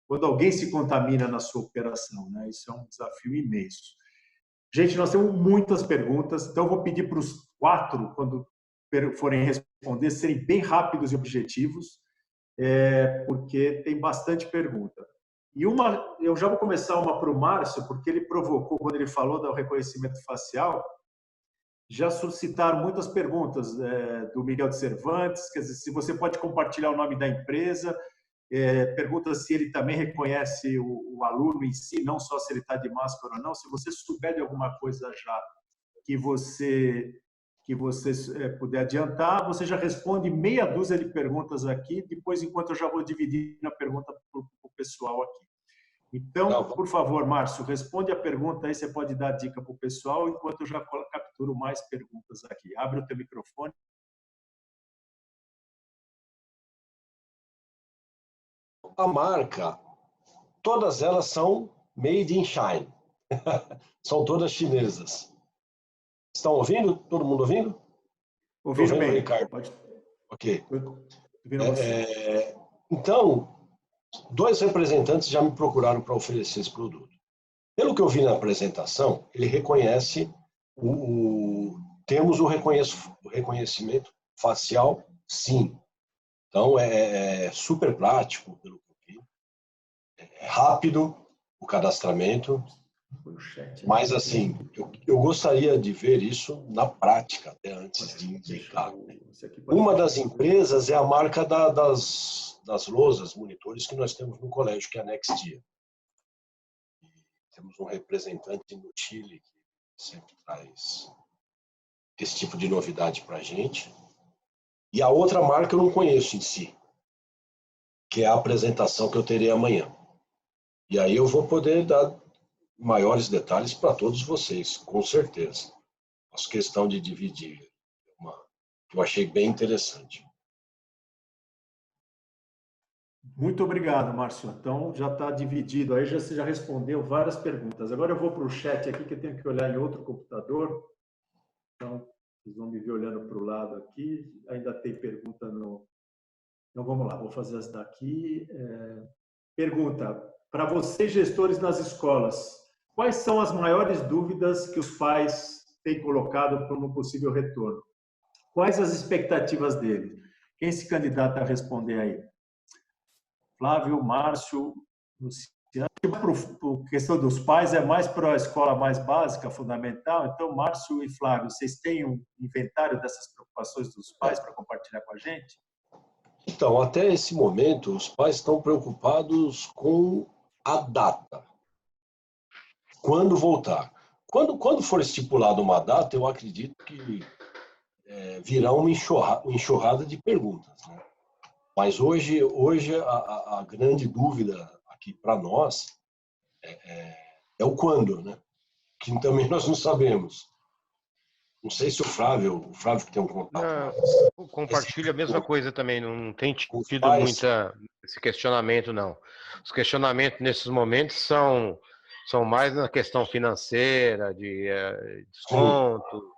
S1: quando alguém se contamina na sua operação, né? Isso é um desafio imenso. Gente, nós temos muitas perguntas, então eu vou pedir para os 4, quando forem responder, serem bem rápidos e objetivos, porque tem bastante pergunta. E eu já vou começar uma para o Márcio, porque ele provocou, quando ele falou do reconhecimento facial, já suscitaram muitas perguntas do Miguel de Cervantes, quer dizer, se você pode compartilhar o nome da empresa, pergunta se ele também reconhece o aluno em si, não só se ele está de máscara ou não. Se você souber de alguma coisa já que você puder adiantar, você já responde meia dúzia de perguntas aqui, depois, enquanto eu já vou dividir a pergunta para o pessoal aqui. Então, por favor, Márcio, responde a pergunta aí, você pode dar dica para o pessoal, enquanto eu já capturo mais perguntas aqui. Abre o teu microfone.
S4: A marca, todas elas são made in China. São todas chinesas. Estão ouvindo? Todo mundo ouvindo?
S1: Ouvindo bem,
S4: Ricardo.
S1: Pode...
S4: Ok.
S1: Então,
S4: 2 representantes já me procuraram para oferecer esse produto. Pelo que eu vi na apresentação, ele reconhece temos o reconhecimento facial, sim. Então, é super prático, pelo que eu vi. É rápido o cadastramento. Mas, assim, eu gostaria de ver isso na prática, até antes de indicar. Uma das empresas é a marca das lousas, monitores que nós temos no colégio, que é a Nextia. Temos um representante no Chile que sempre traz esse tipo de novidade para a gente. E a outra marca eu não conheço em si, que é a apresentação que eu terei amanhã. E aí eu vou poder dar maiores detalhes para todos vocês, com certeza. Faço questão de dividir que eu achei bem interessante.
S1: Muito obrigado, Márcio. Então, já está dividido. Aí você já respondeu várias perguntas. Agora eu vou para o chat aqui, que eu tenho que olhar em outro computador. Então, vocês vão me ver olhando para o lado aqui. Ainda tem pergunta no... Então, vamos lá. Vou fazer essa daqui. Pergunta. Para vocês, gestores nas escolas, quais são as maiores dúvidas que os pais têm colocado para um possível retorno? Quais as expectativas deles? Quem se candidata a responder aí? Flávio, Márcio, Luciano. A questão dos pais é mais para a escola mais básica, fundamental. Então, Márcio e Flávio, vocês têm um inventário dessas preocupações dos pais para compartilhar com a gente?
S4: Então, até esse momento, os pais estão preocupados com a data. Quando voltar? Quando for estipulada uma data, eu acredito que virá uma enxurrada de perguntas, né? Mas hoje a grande dúvida aqui para nós é o quando, né? Que também nós não sabemos. Não sei se o Flávio que tem um contato.
S3: Não, compartilha a mesma coisa também, não tem tido esse questionamento, não. Os questionamentos nesses momentos são mais na questão financeira, de desconto,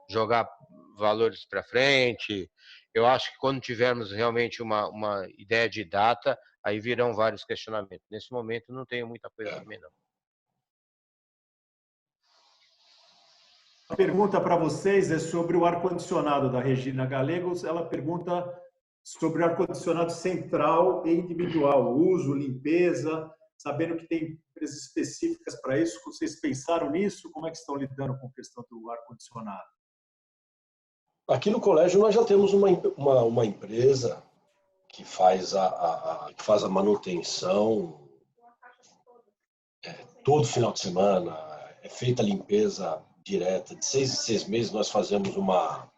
S3: jogar valores para frente. Eu acho que quando tivermos realmente uma ideia de data, aí virão vários questionamentos. Nesse momento não tenho muita coisa também, não.
S1: A pergunta para vocês é sobre o ar-condicionado da Regina Galegos. Ela pergunta sobre o ar-condicionado central e individual, uso, limpeza, sabendo que tem empresas específicas para isso. Vocês pensaram nisso? Como é que estão lidando com a questão do ar-condicionado?
S4: Aqui no colégio nós já temos uma empresa que faz a manutenção todo final de semana, é feita a limpeza direta. De 6 em 6 meses nós fazemos uma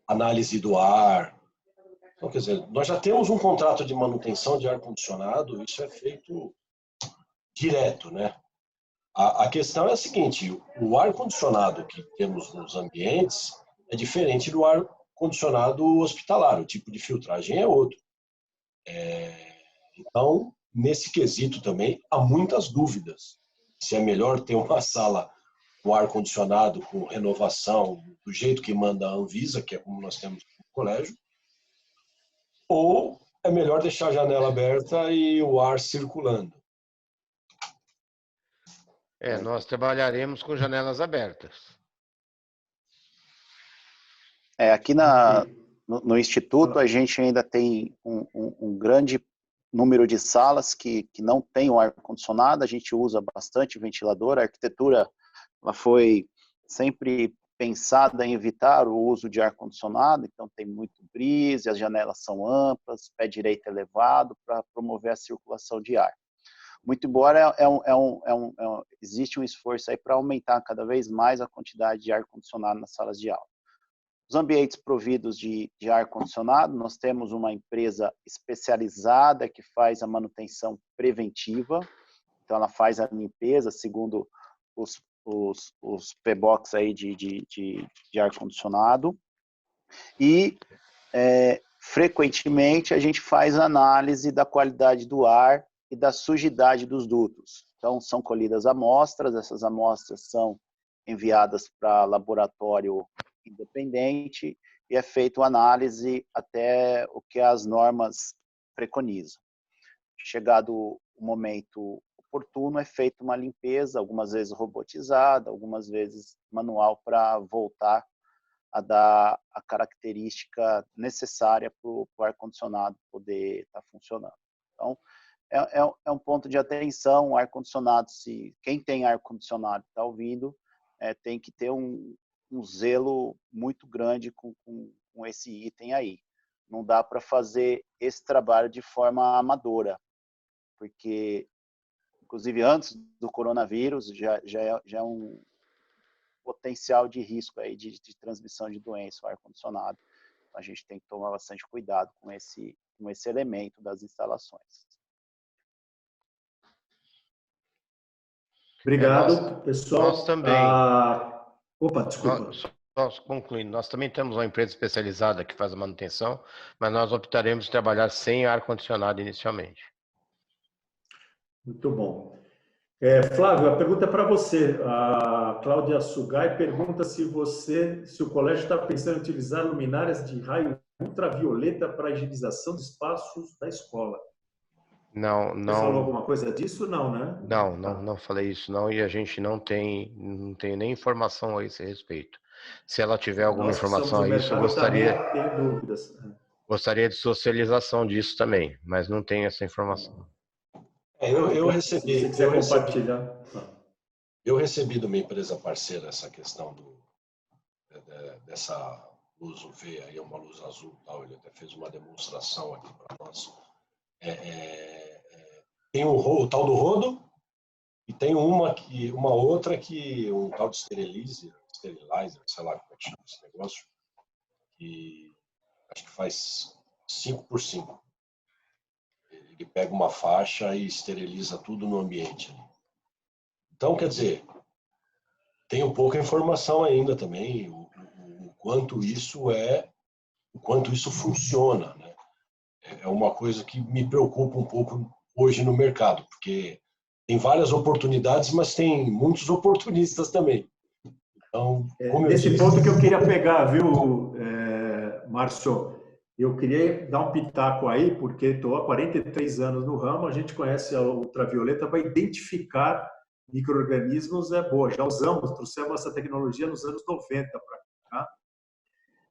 S4: análise do ar. Então, quer dizer, nós já temos um contrato de manutenção de ar-condicionado, isso é feito direto, né? A questão é a seguinte, o ar-condicionado que temos nos ambientes é diferente do ar-condicionado hospitalar, o tipo de filtragem é outro. Então, nesse quesito também, há muitas dúvidas. Se é melhor ter uma sala com ar-condicionado, com renovação, do jeito que manda a Anvisa, que é como nós temos no colégio, ou é melhor deixar a janela aberta e o ar circulando.
S3: Nós trabalharemos com janelas abertas.
S5: Aqui no Instituto, a gente ainda tem um grande número de salas que não tem o ar-condicionado, a gente usa bastante ventilador, a arquitetura ela foi sempre pensada em evitar o uso de ar-condicionado, então tem muito brise, as janelas são amplas, pé direito elevado, para promover a circulação de ar. Muito embora existe um esforço aí para aumentar cada vez mais a quantidade de ar-condicionado nas salas de aula. Os ambientes providos de ar-condicionado, nós temos uma empresa especializada que faz a manutenção preventiva, então ela faz a limpeza segundo os PBOX aí de ar-condicionado e frequentemente a gente faz análise da qualidade do ar e da sujidade dos dutos. Então são colhidas amostras, essas amostras são enviadas para laboratório independente e é feita análise até o que as normas preconizam. Chegado o momento oportuno, é feita uma limpeza, algumas vezes robotizada, algumas vezes manual, para voltar a dar a característica necessária para o ar-condicionado poder estar funcionando. Então, é um ponto de atenção, o ar-condicionado, se quem tem ar-condicionado está ouvindo, tem que ter um zelo muito grande com esse item aí. Não dá para fazer esse trabalho de forma amadora, porque, inclusive, antes do coronavírus, já é um potencial de risco aí de transmissão de doença, o ar-condicionado. Então, a gente tem que tomar bastante cuidado com esse elemento das instalações.
S1: Obrigado, pessoal.
S3: Nós também.
S1: Opa, desculpa.
S3: Só concluindo, nós também temos uma empresa especializada que faz a manutenção, mas nós optaremos em trabalhar sem ar-condicionado inicialmente.
S1: Muito bom. Flávio, a pergunta é para você. A Cláudia Sugai pergunta se o colégio está pensando em utilizar luminárias de raio ultravioleta para a higienização dos espaços da escola.
S3: Não,
S1: Você falou
S3: não,
S1: alguma coisa disso? Não, né?
S3: não falei isso não, e a gente não tem nem informação a esse respeito. Se ela tiver alguma
S1: Nós que somos
S3: informação
S1: o
S3: a isso, eu
S1: mercado também tem dúvidas.
S3: gostaria de socialização disso também, mas não tenho essa informação.
S4: Eu
S1: Se você
S4: recebi,
S1: quiser compartilhar.
S4: eu recebi de uma empresa parceira essa questão dessa luz UV, aí é uma luz azul, tal. Ele até fez uma demonstração aqui para nós. Tem o tal do rodo e tem uma outra que um tal de sterilizer, sei lá como é que chama esse negócio, que acho que faz 5x5. Ele pega uma faixa e esteriliza tudo no ambiente. Então, quer dizer, tenho pouca informação ainda também o quanto isso funciona, né? É uma coisa que me preocupa um pouco hoje no mercado, porque tem várias oportunidades, mas tem muitos oportunistas também. Então,
S1: nesse ponto que eu queria pegar, viu, Márcio? Eu queria dar um pitaco aí, porque estou há 43 anos no ramo, a gente conhece a ultravioleta para identificar micro-organismos, boa, já trouxemos essa tecnologia nos anos 90 para cá,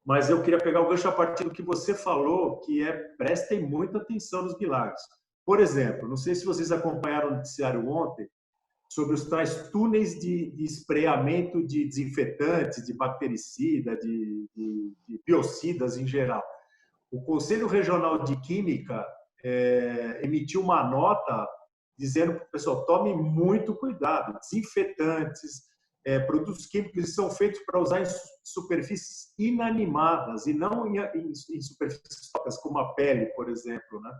S1: mas eu queria pegar o gancho a partir do que você falou, que prestem muita atenção nos milagres. Por exemplo, não sei se vocês acompanharam o noticiário ontem, sobre os tais túneis de espraiamento de desinfetantes, de bactericida, de biocidas em geral. O Conselho Regional de Química emitiu uma nota dizendo para o pessoal, tome muito cuidado, desinfetantes, produtos químicos que são feitos para usar em superfícies inanimadas e não em superfícies sólidas, como a pele, por exemplo, né?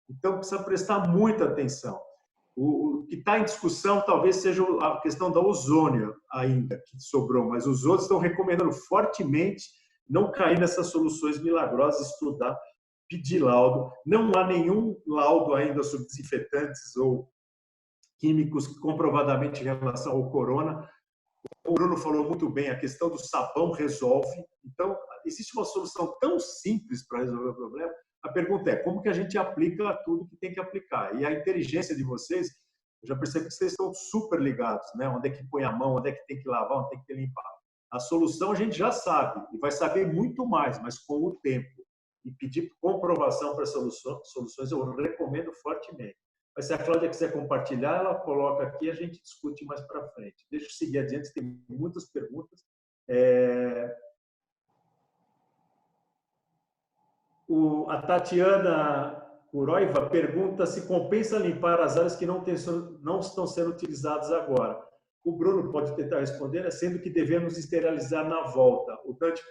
S1: Então, precisa prestar muita atenção. O que está em discussão talvez seja a questão da ozônio ainda, que sobrou, mas os outros estão recomendando fortemente não cair nessas soluções milagrosas, estudar, pedir laudo. Não há nenhum laudo ainda sobre desinfetantes ou químicos comprovadamente em relação ao corona. O Bruno falou muito bem, a questão do sabão resolve. Então, existe uma solução tão simples para resolver o problema. A pergunta é, como que a gente aplica tudo que tem que aplicar? E a inteligência de vocês, eu já percebi que vocês estão super ligados, né? Onde é que põe a mão, onde é que tem que lavar, onde tem que limpar. A solução a gente já sabe, e vai saber muito mais, mas com o tempo. E pedir comprovação para soluções, eu recomendo fortemente. Mas se a Cláudia quiser compartilhar, ela coloca aqui e a gente discute mais para frente. Deixa eu seguir adiante, tem muitas perguntas. A Tatiana Kuroiva pergunta se compensa limpar as áreas que não estão sendo utilizadas agora. O Bruno pode tentar responder, sendo que devemos esterilizar na volta. O Dante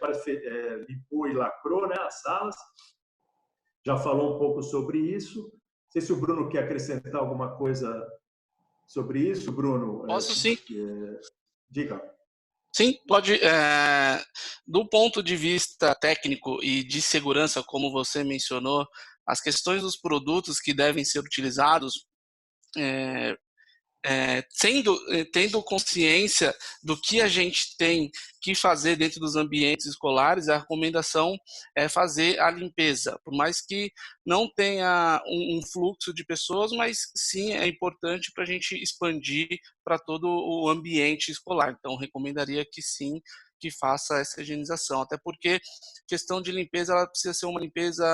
S1: limpou e lacrou, né, as salas. Já falou um pouco sobre isso. Não sei se o Bruno quer acrescentar alguma coisa sobre isso, Bruno.
S2: Posso sim.
S1: Diga.
S2: Sim, pode. Do ponto de vista técnico e de segurança, como você mencionou, as questões dos produtos que devem ser utilizados, tendo consciência do que a gente tem que fazer dentro dos ambientes escolares, a recomendação é fazer a limpeza, por mais que não tenha um fluxo de pessoas, mas sim é importante para a gente expandir para todo o ambiente escolar. Então, recomendaria que sim, que faça essa higienização, até porque questão de limpeza ela precisa ser uma limpeza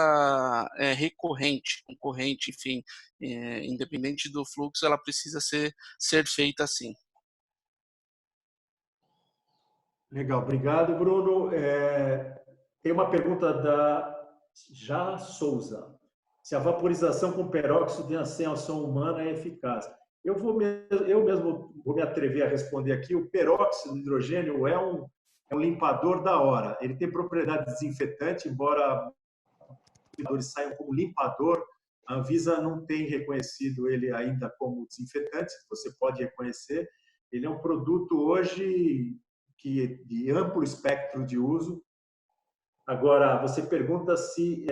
S2: recorrente, concorrente, enfim, independente do fluxo, ela precisa ser feita assim.
S1: Legal, obrigado, Bruno. Tem uma pergunta da Já Souza. Se a vaporização com peróxido de ação humana é eficaz? Eu mesmo vou me atrever a responder aqui. O peróxido de hidrogênio é um limpador da hora. Ele tem propriedade desinfetante, embora os saiam como limpador. A Anvisa não tem reconhecido ele ainda como desinfetante. Você pode reconhecer. Ele é um produto hoje de amplo espectro de uso. Agora, você pergunta se...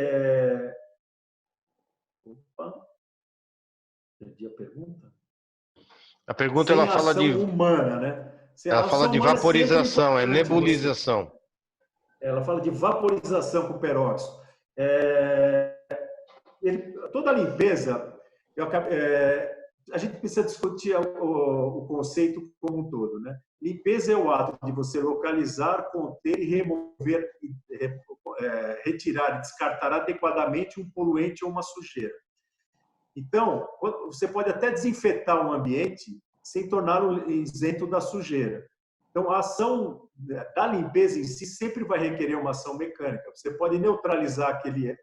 S1: Opa, perdi a pergunta.
S3: A pergunta
S1: Sem
S3: ela fala
S1: ação
S3: de
S1: humana, né?
S3: ela fala de vaporização, é nebulização.
S1: Ela fala de vaporização com peróxido. Toda a limpeza, a gente precisa discutir o conceito como um todo, né? Limpeza é o ato de você localizar, conter e remover, retirar e descartar adequadamente um poluente ou uma sujeira. Então, você pode até desinfetar um ambiente sem torná-lo isento da sujeira. Então, a ação da limpeza em si sempre vai requerer uma ação mecânica. Você pode neutralizar aquele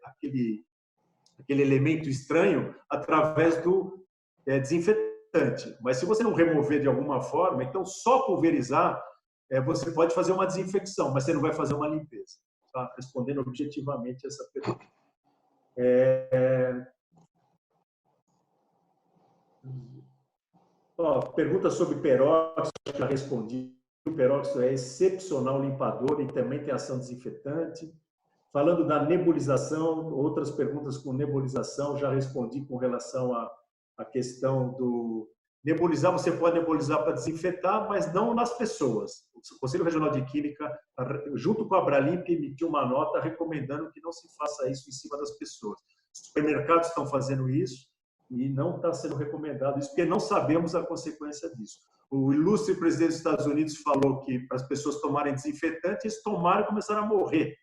S1: elemento estranho através do desinfetante. Mas se você não remover de alguma forma, então só pulverizar, você pode fazer uma desinfecção, mas você não vai fazer uma limpeza. Tá? Respondendo objetivamente essa pergunta. Pergunta sobre peróxido, já respondi. O peróxido é excepcional limpador e também tem ação desinfetante. Falando da nebulização, outras perguntas com nebulização, já respondi com relação à questão do... Nebulizar, você pode nebulizar para desinfetar, mas não nas pessoas. O Conselho Regional de Química, junto com a Abralimp, emitiu uma nota recomendando que não se faça isso em cima das pessoas. Os supermercados estão fazendo isso e não está sendo recomendado isso, porque não sabemos a consequência disso. O ilustre presidente dos Estados Unidos falou que para as pessoas tomarem desinfetante, eles tomaram e começaram a morrer.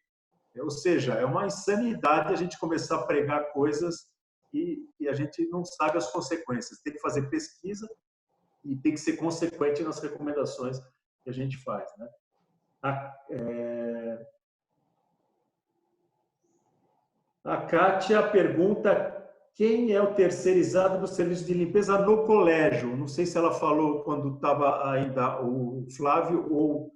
S1: Ou seja, é uma insanidade a gente começar a pregar coisas e a gente não sabe as consequências. Tem que fazer pesquisa e tem que ser consequente nas recomendações que a gente faz, né? A Kátia pergunta quem é o terceirizado do serviço de limpeza no colégio. Não sei se ela falou quando estava ainda o Flávio ou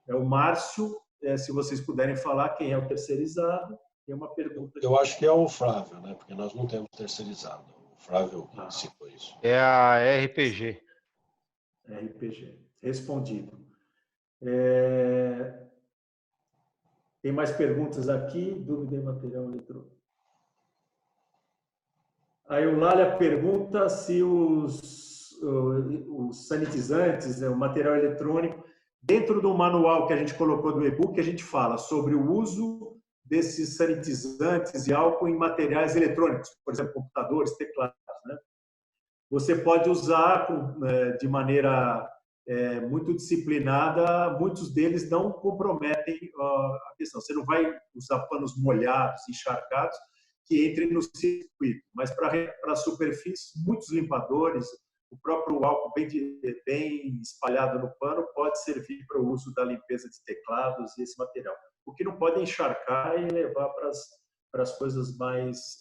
S1: o Márcio. Se vocês puderem falar quem é o terceirizado, tem uma pergunta.
S4: Eu acho que é o Flávio, né? Porque nós não temos terceirizado. O Flávio citou isso.
S3: É a RPG.
S1: RPG. Respondido. Tem mais perguntas aqui. Dúvida em material eletrônico. A Eulália pergunta se os sanitizantes, o material eletrônico, dentro do manual que a gente colocou do e-book, a gente fala sobre o uso desses sanitizantes e álcool em materiais eletrônicos, por exemplo, computadores, teclados, né? Você pode usar de maneira muito disciplinada, muitos deles não comprometem a questão. Você não vai usar panos molhados, encharcados, que entrem no circuito, mas para superfícies, muitos limpadores, o próprio álcool bem espalhado no pano pode servir para o uso da limpeza de teclados e esse material. O que não pode encharcar e levar para as coisas mais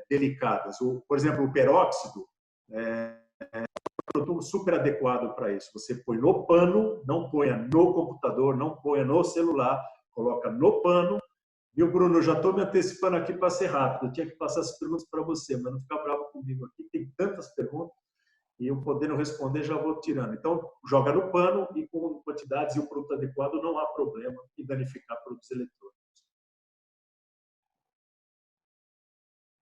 S1: delicadas. Por exemplo, o peróxido é um produto super adequado para isso. Você põe no pano, não ponha no computador, não ponha no celular, coloca no pano. Viu, Bruno? Eu já estou me antecipando aqui para ser rápido. Eu tinha que passar as perguntas para você, mas não fica bravo comigo aqui. Tem tantas perguntas e eu podendo responder já vou tirando. Então, joga no pano e com quantidades e o produto adequado não há problema em danificar produtos eletrônicos.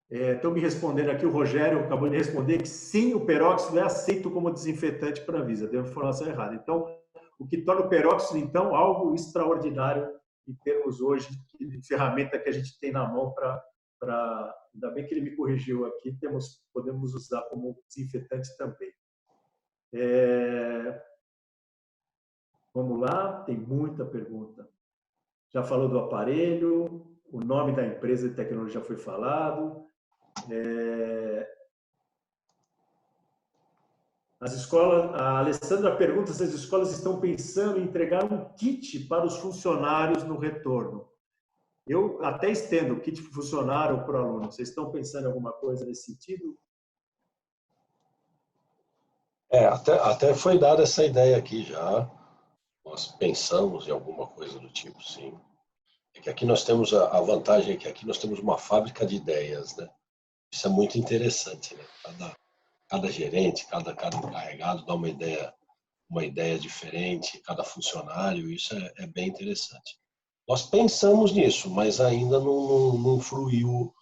S1: Estão me respondendo aqui, o Rogério acabou de responder que sim, o peróxido é aceito como desinfetante para a Anvisa. Deu a informação errada. Então, o que torna o peróxido, então, algo extraordinário em termos hoje de ferramenta que a gente tem na mão ainda bem que ele me corrigiu aqui, podemos usar como desinfetante também. Vamos lá, tem muita pergunta. Já falou do aparelho, o nome da empresa de tecnologia já foi falado. As escolas, a Alessandra pergunta se as escolas estão pensando em entregar um kit para os funcionários no retorno. Eu até estendo o kit para o funcionário ou para o aluno. Vocês estão pensando em alguma coisa nesse sentido?
S4: Até foi dada essa ideia aqui já. Nós pensamos em alguma coisa do tipo, sim. É que aqui nós temos a vantagem é que aqui nós temos uma fábrica de ideias, né? Isso é muito interessante, né? Cada gerente, cada encarregado dá uma ideia uma ideia diferente, cada funcionário, isso é bem interessante. Nós pensamos nisso, mas ainda não fluiu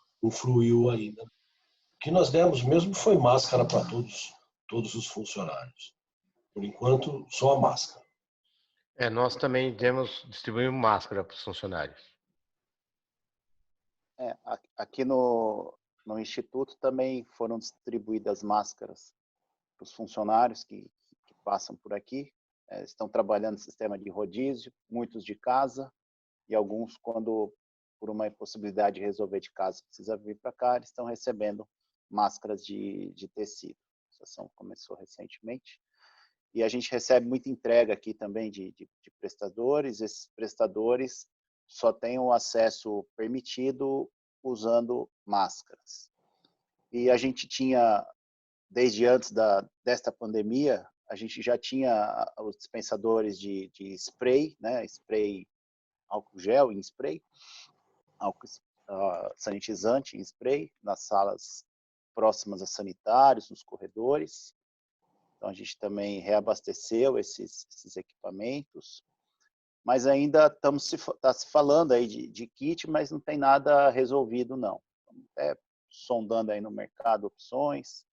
S4: ainda. O que nós demos mesmo foi máscara para todos os funcionários. Por enquanto, só a máscara.
S3: Nós também distribuímos máscara para os funcionários.
S5: Aqui no Instituto também foram distribuídas máscaras para os funcionários que passam por aqui. Estão trabalhando no sistema de rodízio, muitos de casa, e alguns, quando por uma impossibilidade de resolver de casa, precisa vir para cá, eles estão recebendo máscaras de tecido. A ação começou recentemente. E a gente recebe muita entrega aqui também de prestadores. Esses prestadores só têm o acesso permitido usando máscaras. E a gente tinha, desde antes desta pandemia, a gente já tinha os dispensadores de spray, né? Spray, álcool gel em spray, álcool sanitizante em spray, nas salas próximas a sanitários, nos corredores. Então, a gente também reabasteceu esses equipamentos, mas ainda está se falando aí de kit, mas não tem nada resolvido, não. Estamos até sondando aí no mercado opções,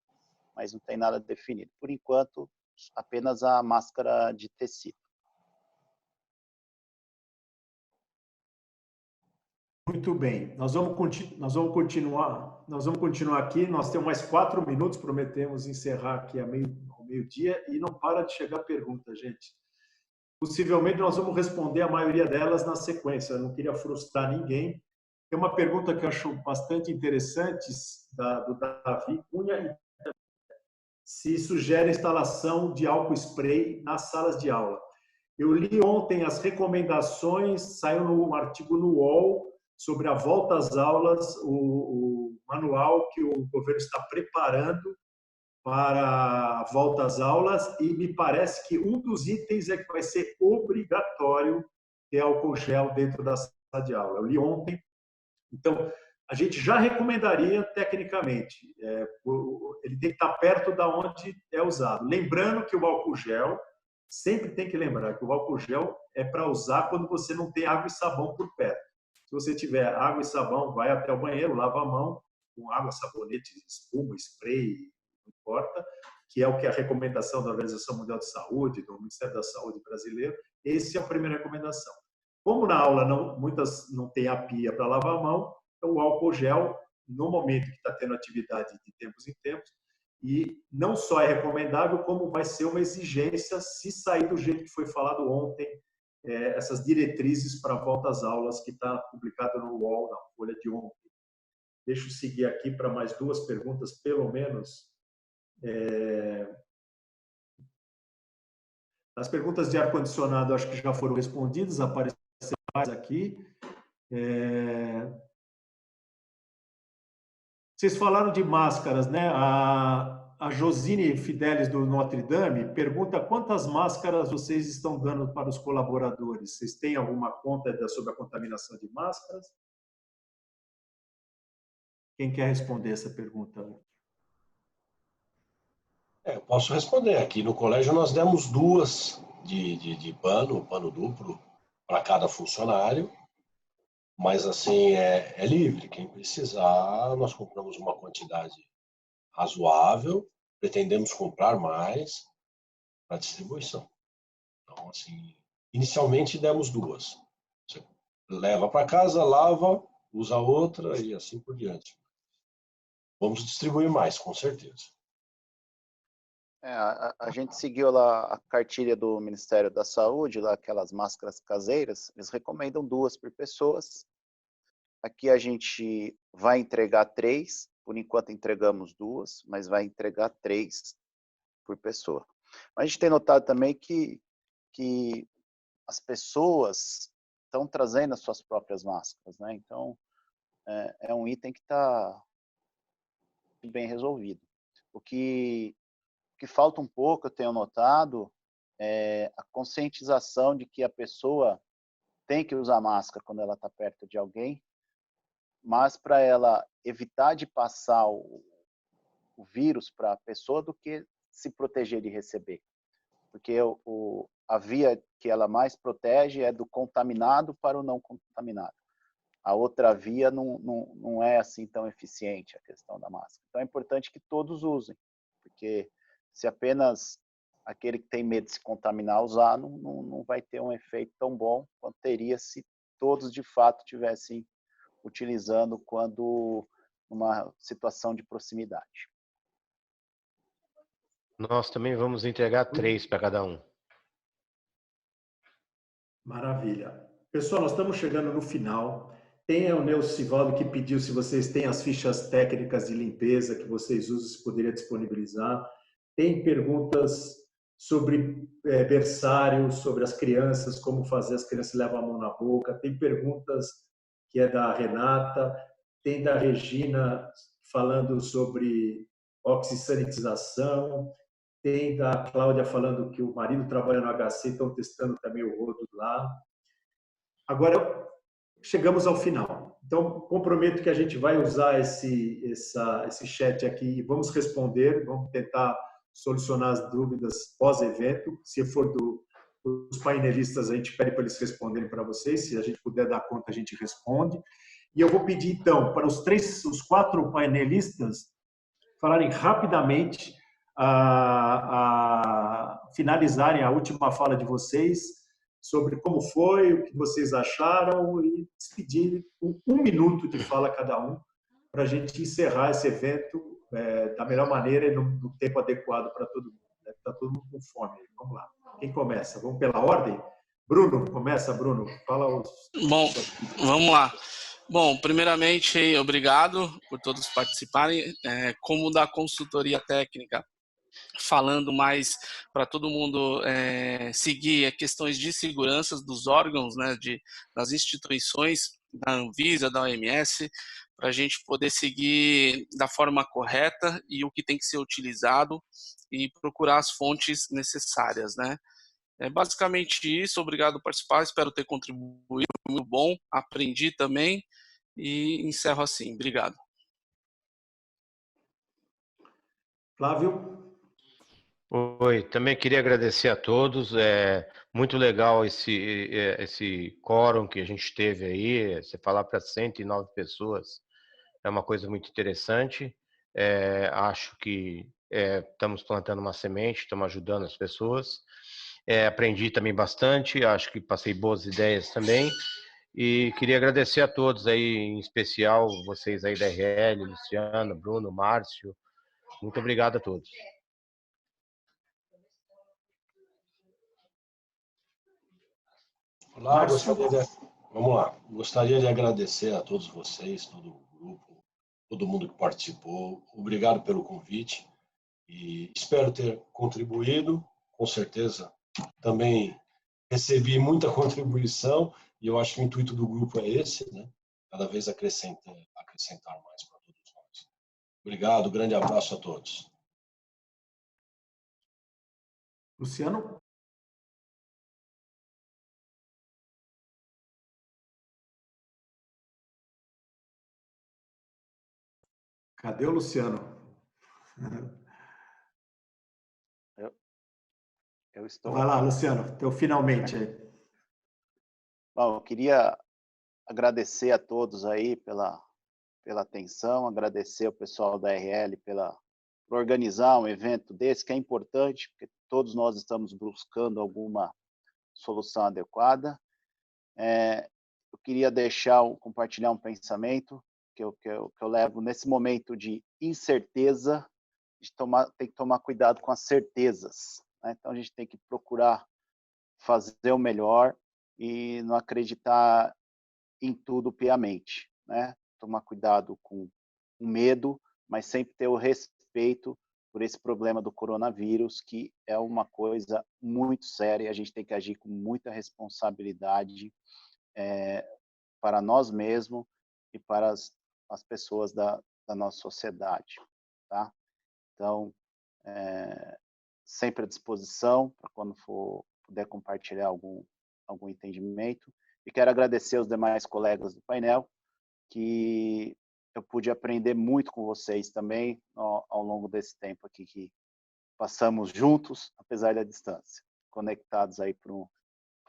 S5: mas não tem nada definido. Por enquanto, apenas a máscara de tecido.
S1: Muito bem, nós vamos continuar aqui. Nós temos mais 4 minutos, prometemos encerrar aqui ao meio-dia e não para de chegar pergunta, gente. Possivelmente nós vamos responder a maioria delas na sequência, eu não queria frustrar ninguém. Tem uma pergunta que eu acho bastante interessante, do Davi Cunha, se sugere a instalação de álcool spray nas salas de aula. Eu li ontem as recomendações, saiu um artigo no UOL, sobre a volta às aulas, o manual que o governo está preparando para a volta às aulas, e me parece que um dos itens é que vai ser obrigatório ter álcool gel dentro da sala de aula. Eu li ontem. Então, a gente já recomendaria tecnicamente. Ele tem que estar perto da onde é usado. Lembrando que o álcool gel, sempre tem que lembrar que o álcool gel é para usar quando você não tem água e sabão por perto. Se você tiver água e sabão, vai até o banheiro, lava a mão com água, sabonete, espuma, spray, não importa, que é o que a recomendação da Organização Mundial de Saúde, do Ministério da Saúde brasileiro. Essa é a primeira recomendação. Como na aula muitas não tem a pia para lavar a mão, então o álcool gel, no momento que está tendo atividade de tempos em tempos, e não só é recomendável, como vai ser uma exigência se sair do jeito que foi falado ontem, essas diretrizes para a volta às aulas, que está publicado no UOL, na folha de ontem. Deixa eu seguir aqui para mais 2 perguntas, pelo menos. As perguntas de ar-condicionado acho que já foram respondidas, apareceram mais aqui. Vocês falaram de máscaras, né? A Josine Fidelis, do Notre Dame, pergunta quantas máscaras vocês estão dando para os colaboradores. Vocês têm alguma conta sobre a contaminação de máscaras? Quem quer responder essa pergunta?
S4: Eu posso responder. Aqui no colégio nós demos 2 de pano duplo para cada funcionário, mas assim é livre. Quem precisar, nós compramos uma quantidade razoável, pretendemos comprar mais para distribuição. Então, assim, inicialmente demos 2. Você leva para casa, lava, usa outra e assim por diante. Vamos distribuir mais, com certeza.
S5: A gente seguiu lá a cartilha do Ministério da Saúde, lá aquelas máscaras caseiras, eles recomendam 2 por pessoas. Aqui a gente vai entregar 3, por enquanto entregamos 2, mas vai entregar 3 por pessoa. Mas a gente tem notado também que as pessoas estão trazendo as suas próprias máscaras, né? Então, é um item que está bem resolvido. O que falta um pouco, eu tenho notado, é a conscientização de que a pessoa tem que usar máscara quando ela está perto de alguém, mas para ela evitar de passar o vírus para a pessoa do que se proteger de receber. porque a via que ela mais protege é do contaminado para o não contaminado. A outra via não é assim tão eficiente, a questão da máscara. Então é importante que todos usem, porque se apenas aquele que tem medo de se contaminar usar, não vai ter um efeito tão bom quanto teria se todos de fato tivessem utilizando quando numa situação de proximidade.
S3: Nós também vamos entregar 3 para cada um.
S1: Maravilha. Pessoal, nós estamos chegando no final. Tem o Neucio Sivaldo que pediu se vocês têm as fichas técnicas de limpeza que vocês usam, se poderia disponibilizar. Tem perguntas sobre berçário, sobre as crianças, como fazer as crianças levar a mão na boca. Tem perguntas que é da Renata, tem da Regina falando sobre oxisanitização, tem da Cláudia falando que o marido trabalha no HC, estão testando também o rodo lá. Agora, chegamos ao final. Então, comprometo que a gente vai usar esse chat aqui e vamos responder, vamos tentar solucionar as dúvidas pós-evento. Se for dos painelistas, a gente pede para eles responderem para vocês. Se a gente puder dar conta, a gente responde. E eu vou pedir, então, para os 4 painelistas falarem rapidamente, a finalizarem a última fala de vocês sobre como foi, o que vocês acharam e despedir com 1 minuto de fala cada um para a gente encerrar esse evento da melhor maneira e no tempo adequado para todo mundo. Está todo mundo com fome. Vamos lá. Quem começa? Vamos pela ordem? Bruno, começa, Bruno. Fala os...
S2: Bom, vamos lá. Bom, primeiramente, obrigado por todos participarem. Como da consultoria técnica, falando mais para todo mundo seguir questões de segurança dos órgãos, né, das instituições, da Anvisa, da OMS, para a gente poder seguir da forma correta e o que tem que ser utilizado e procurar as fontes necessárias, né? É basicamente isso, obrigado por participar, espero ter contribuído, muito bom, aprendi também e encerro assim, obrigado.
S1: Flávio?
S3: Oi, também queria agradecer a todos, muito legal esse quórum que a gente teve aí, você falar para 109 pessoas, é uma coisa muito interessante, acho que estamos plantando uma semente, estamos ajudando as pessoas, aprendi também bastante, acho que passei boas ideias também, e queria agradecer a todos aí, em especial vocês aí da RL, Luciano, Bruno, Márcio, muito obrigado a todos.
S4: Olá, vamos lá. Gostaria de agradecer a todos vocês, todo o grupo, todo mundo que participou. Obrigado pelo convite e espero ter contribuído. Com certeza, também recebi muita contribuição e eu acho que o intuito do grupo é esse, né? Cada vez acrescentar mais para todos nós. Obrigado, grande abraço a todos.
S1: Luciano? Cadê o Luciano?
S5: Eu estou...
S1: Vai lá, Luciano, teu finalmente aí.
S5: Bom, eu queria agradecer a todos aí pela atenção, agradecer ao pessoal da RL por organizar um evento desse, que é importante, porque todos nós estamos buscando alguma solução adequada. Eu queria compartilhar um pensamento que eu levo nesse momento de incerteza, tem que tomar cuidado com as certezas, né? Então a gente tem que procurar fazer o melhor e não acreditar em tudo piamente, né? Tomar cuidado com o medo, mas sempre ter o respeito por esse problema do coronavírus, que é uma coisa muito séria, a gente tem que agir com muita responsabilidade para nós mesmos e para as pessoas da nossa sociedade, tá? Então, sempre à disposição para quando puder compartilhar algum entendimento. E quero agradecer aos demais colegas do painel, que eu pude aprender muito com vocês também ao longo desse tempo aqui que passamos juntos, apesar da distância, conectados aí por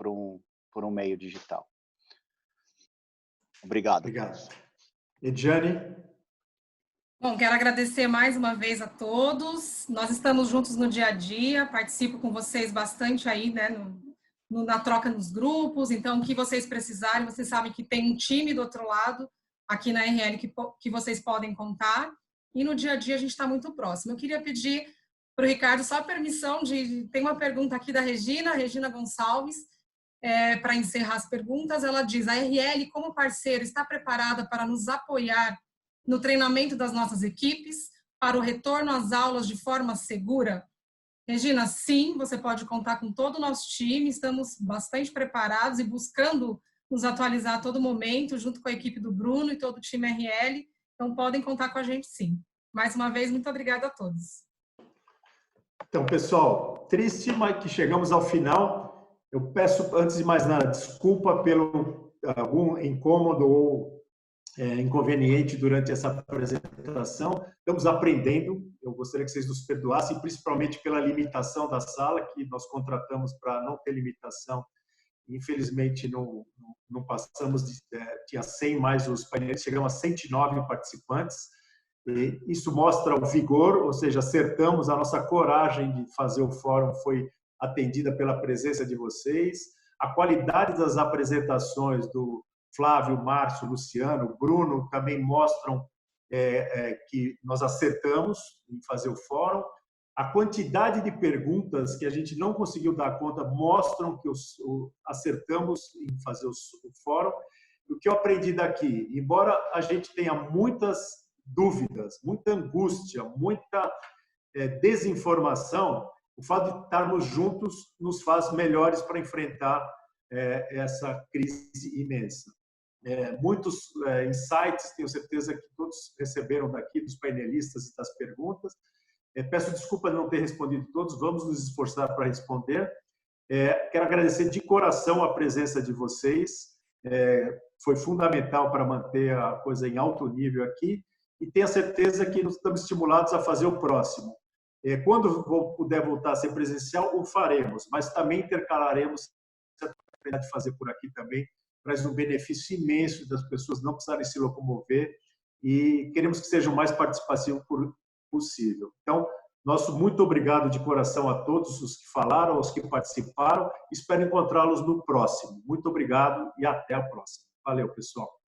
S5: um meio digital. Obrigado.
S1: Obrigado. Ediane?
S6: Bom, quero agradecer mais uma vez a todos. Nós estamos juntos no dia a dia, participo com vocês bastante aí, né, na troca nos grupos. Então, o que vocês precisarem, vocês sabem que tem um time do outro lado, aqui na RL, que vocês podem contar. E no dia a dia a gente está muito próximo. Eu queria pedir para o Ricardo só a permissão tem uma pergunta aqui da Regina Gonçalves, para encerrar as perguntas. Ela diz: a RL, como parceiro, está preparada para nos apoiar no treinamento das nossas equipes para o retorno às aulas de forma segura? Regina, sim, você pode contar com todo o nosso time, estamos bastante preparados e buscando nos atualizar a todo momento, junto com a equipe do Bruno e todo o time RL, então podem contar com a gente sim. Mais uma vez, muito obrigada a todos.
S1: Então, pessoal, triste, mas que chegamos ao final. Eu peço, antes de mais nada, desculpa pelo algum incômodo ou inconveniente durante essa apresentação. Estamos aprendendo. Eu gostaria que vocês nos perdoassem, principalmente pela limitação da sala, que nós contratamos para não ter limitação. Infelizmente, não passamos tinha 100 mais os painéis, chegamos a 109 participantes. E isso mostra o vigor, ou seja, acertamos, a nossa coragem de fazer o fórum foi atendida pela presença de vocês. A qualidade das apresentações do Flávio, Márcio, Luciano, Bruno também mostram que nós acertamos em fazer o fórum. A quantidade de perguntas que a gente não conseguiu dar conta mostram que acertamos em fazer o fórum. O que eu aprendi daqui, embora a gente tenha muitas dúvidas, muita angústia, muita desinformação, o fato de estarmos juntos nos faz melhores para enfrentar essa crise imensa. Muitos insights, tenho certeza que todos receberam daqui, dos painelistas e das perguntas. Peço desculpa de não ter respondido todos, vamos nos esforçar para responder. Quero agradecer de coração a presença de vocês, foi fundamental para manter a coisa em alto nível aqui, e tenho certeza que nós estamos estimulados a fazer o próximo. Quando puder voltar a ser presencial, o faremos, mas também intercalaremos a de fazer por aqui também, traz um benefício imenso das pessoas não precisarem se locomover e queremos que seja o mais participativo possível. Então, nosso muito obrigado de coração a todos os que falaram, aos que participaram. Espero encontrá-los no próximo. Muito obrigado e até a próxima. Valeu, pessoal.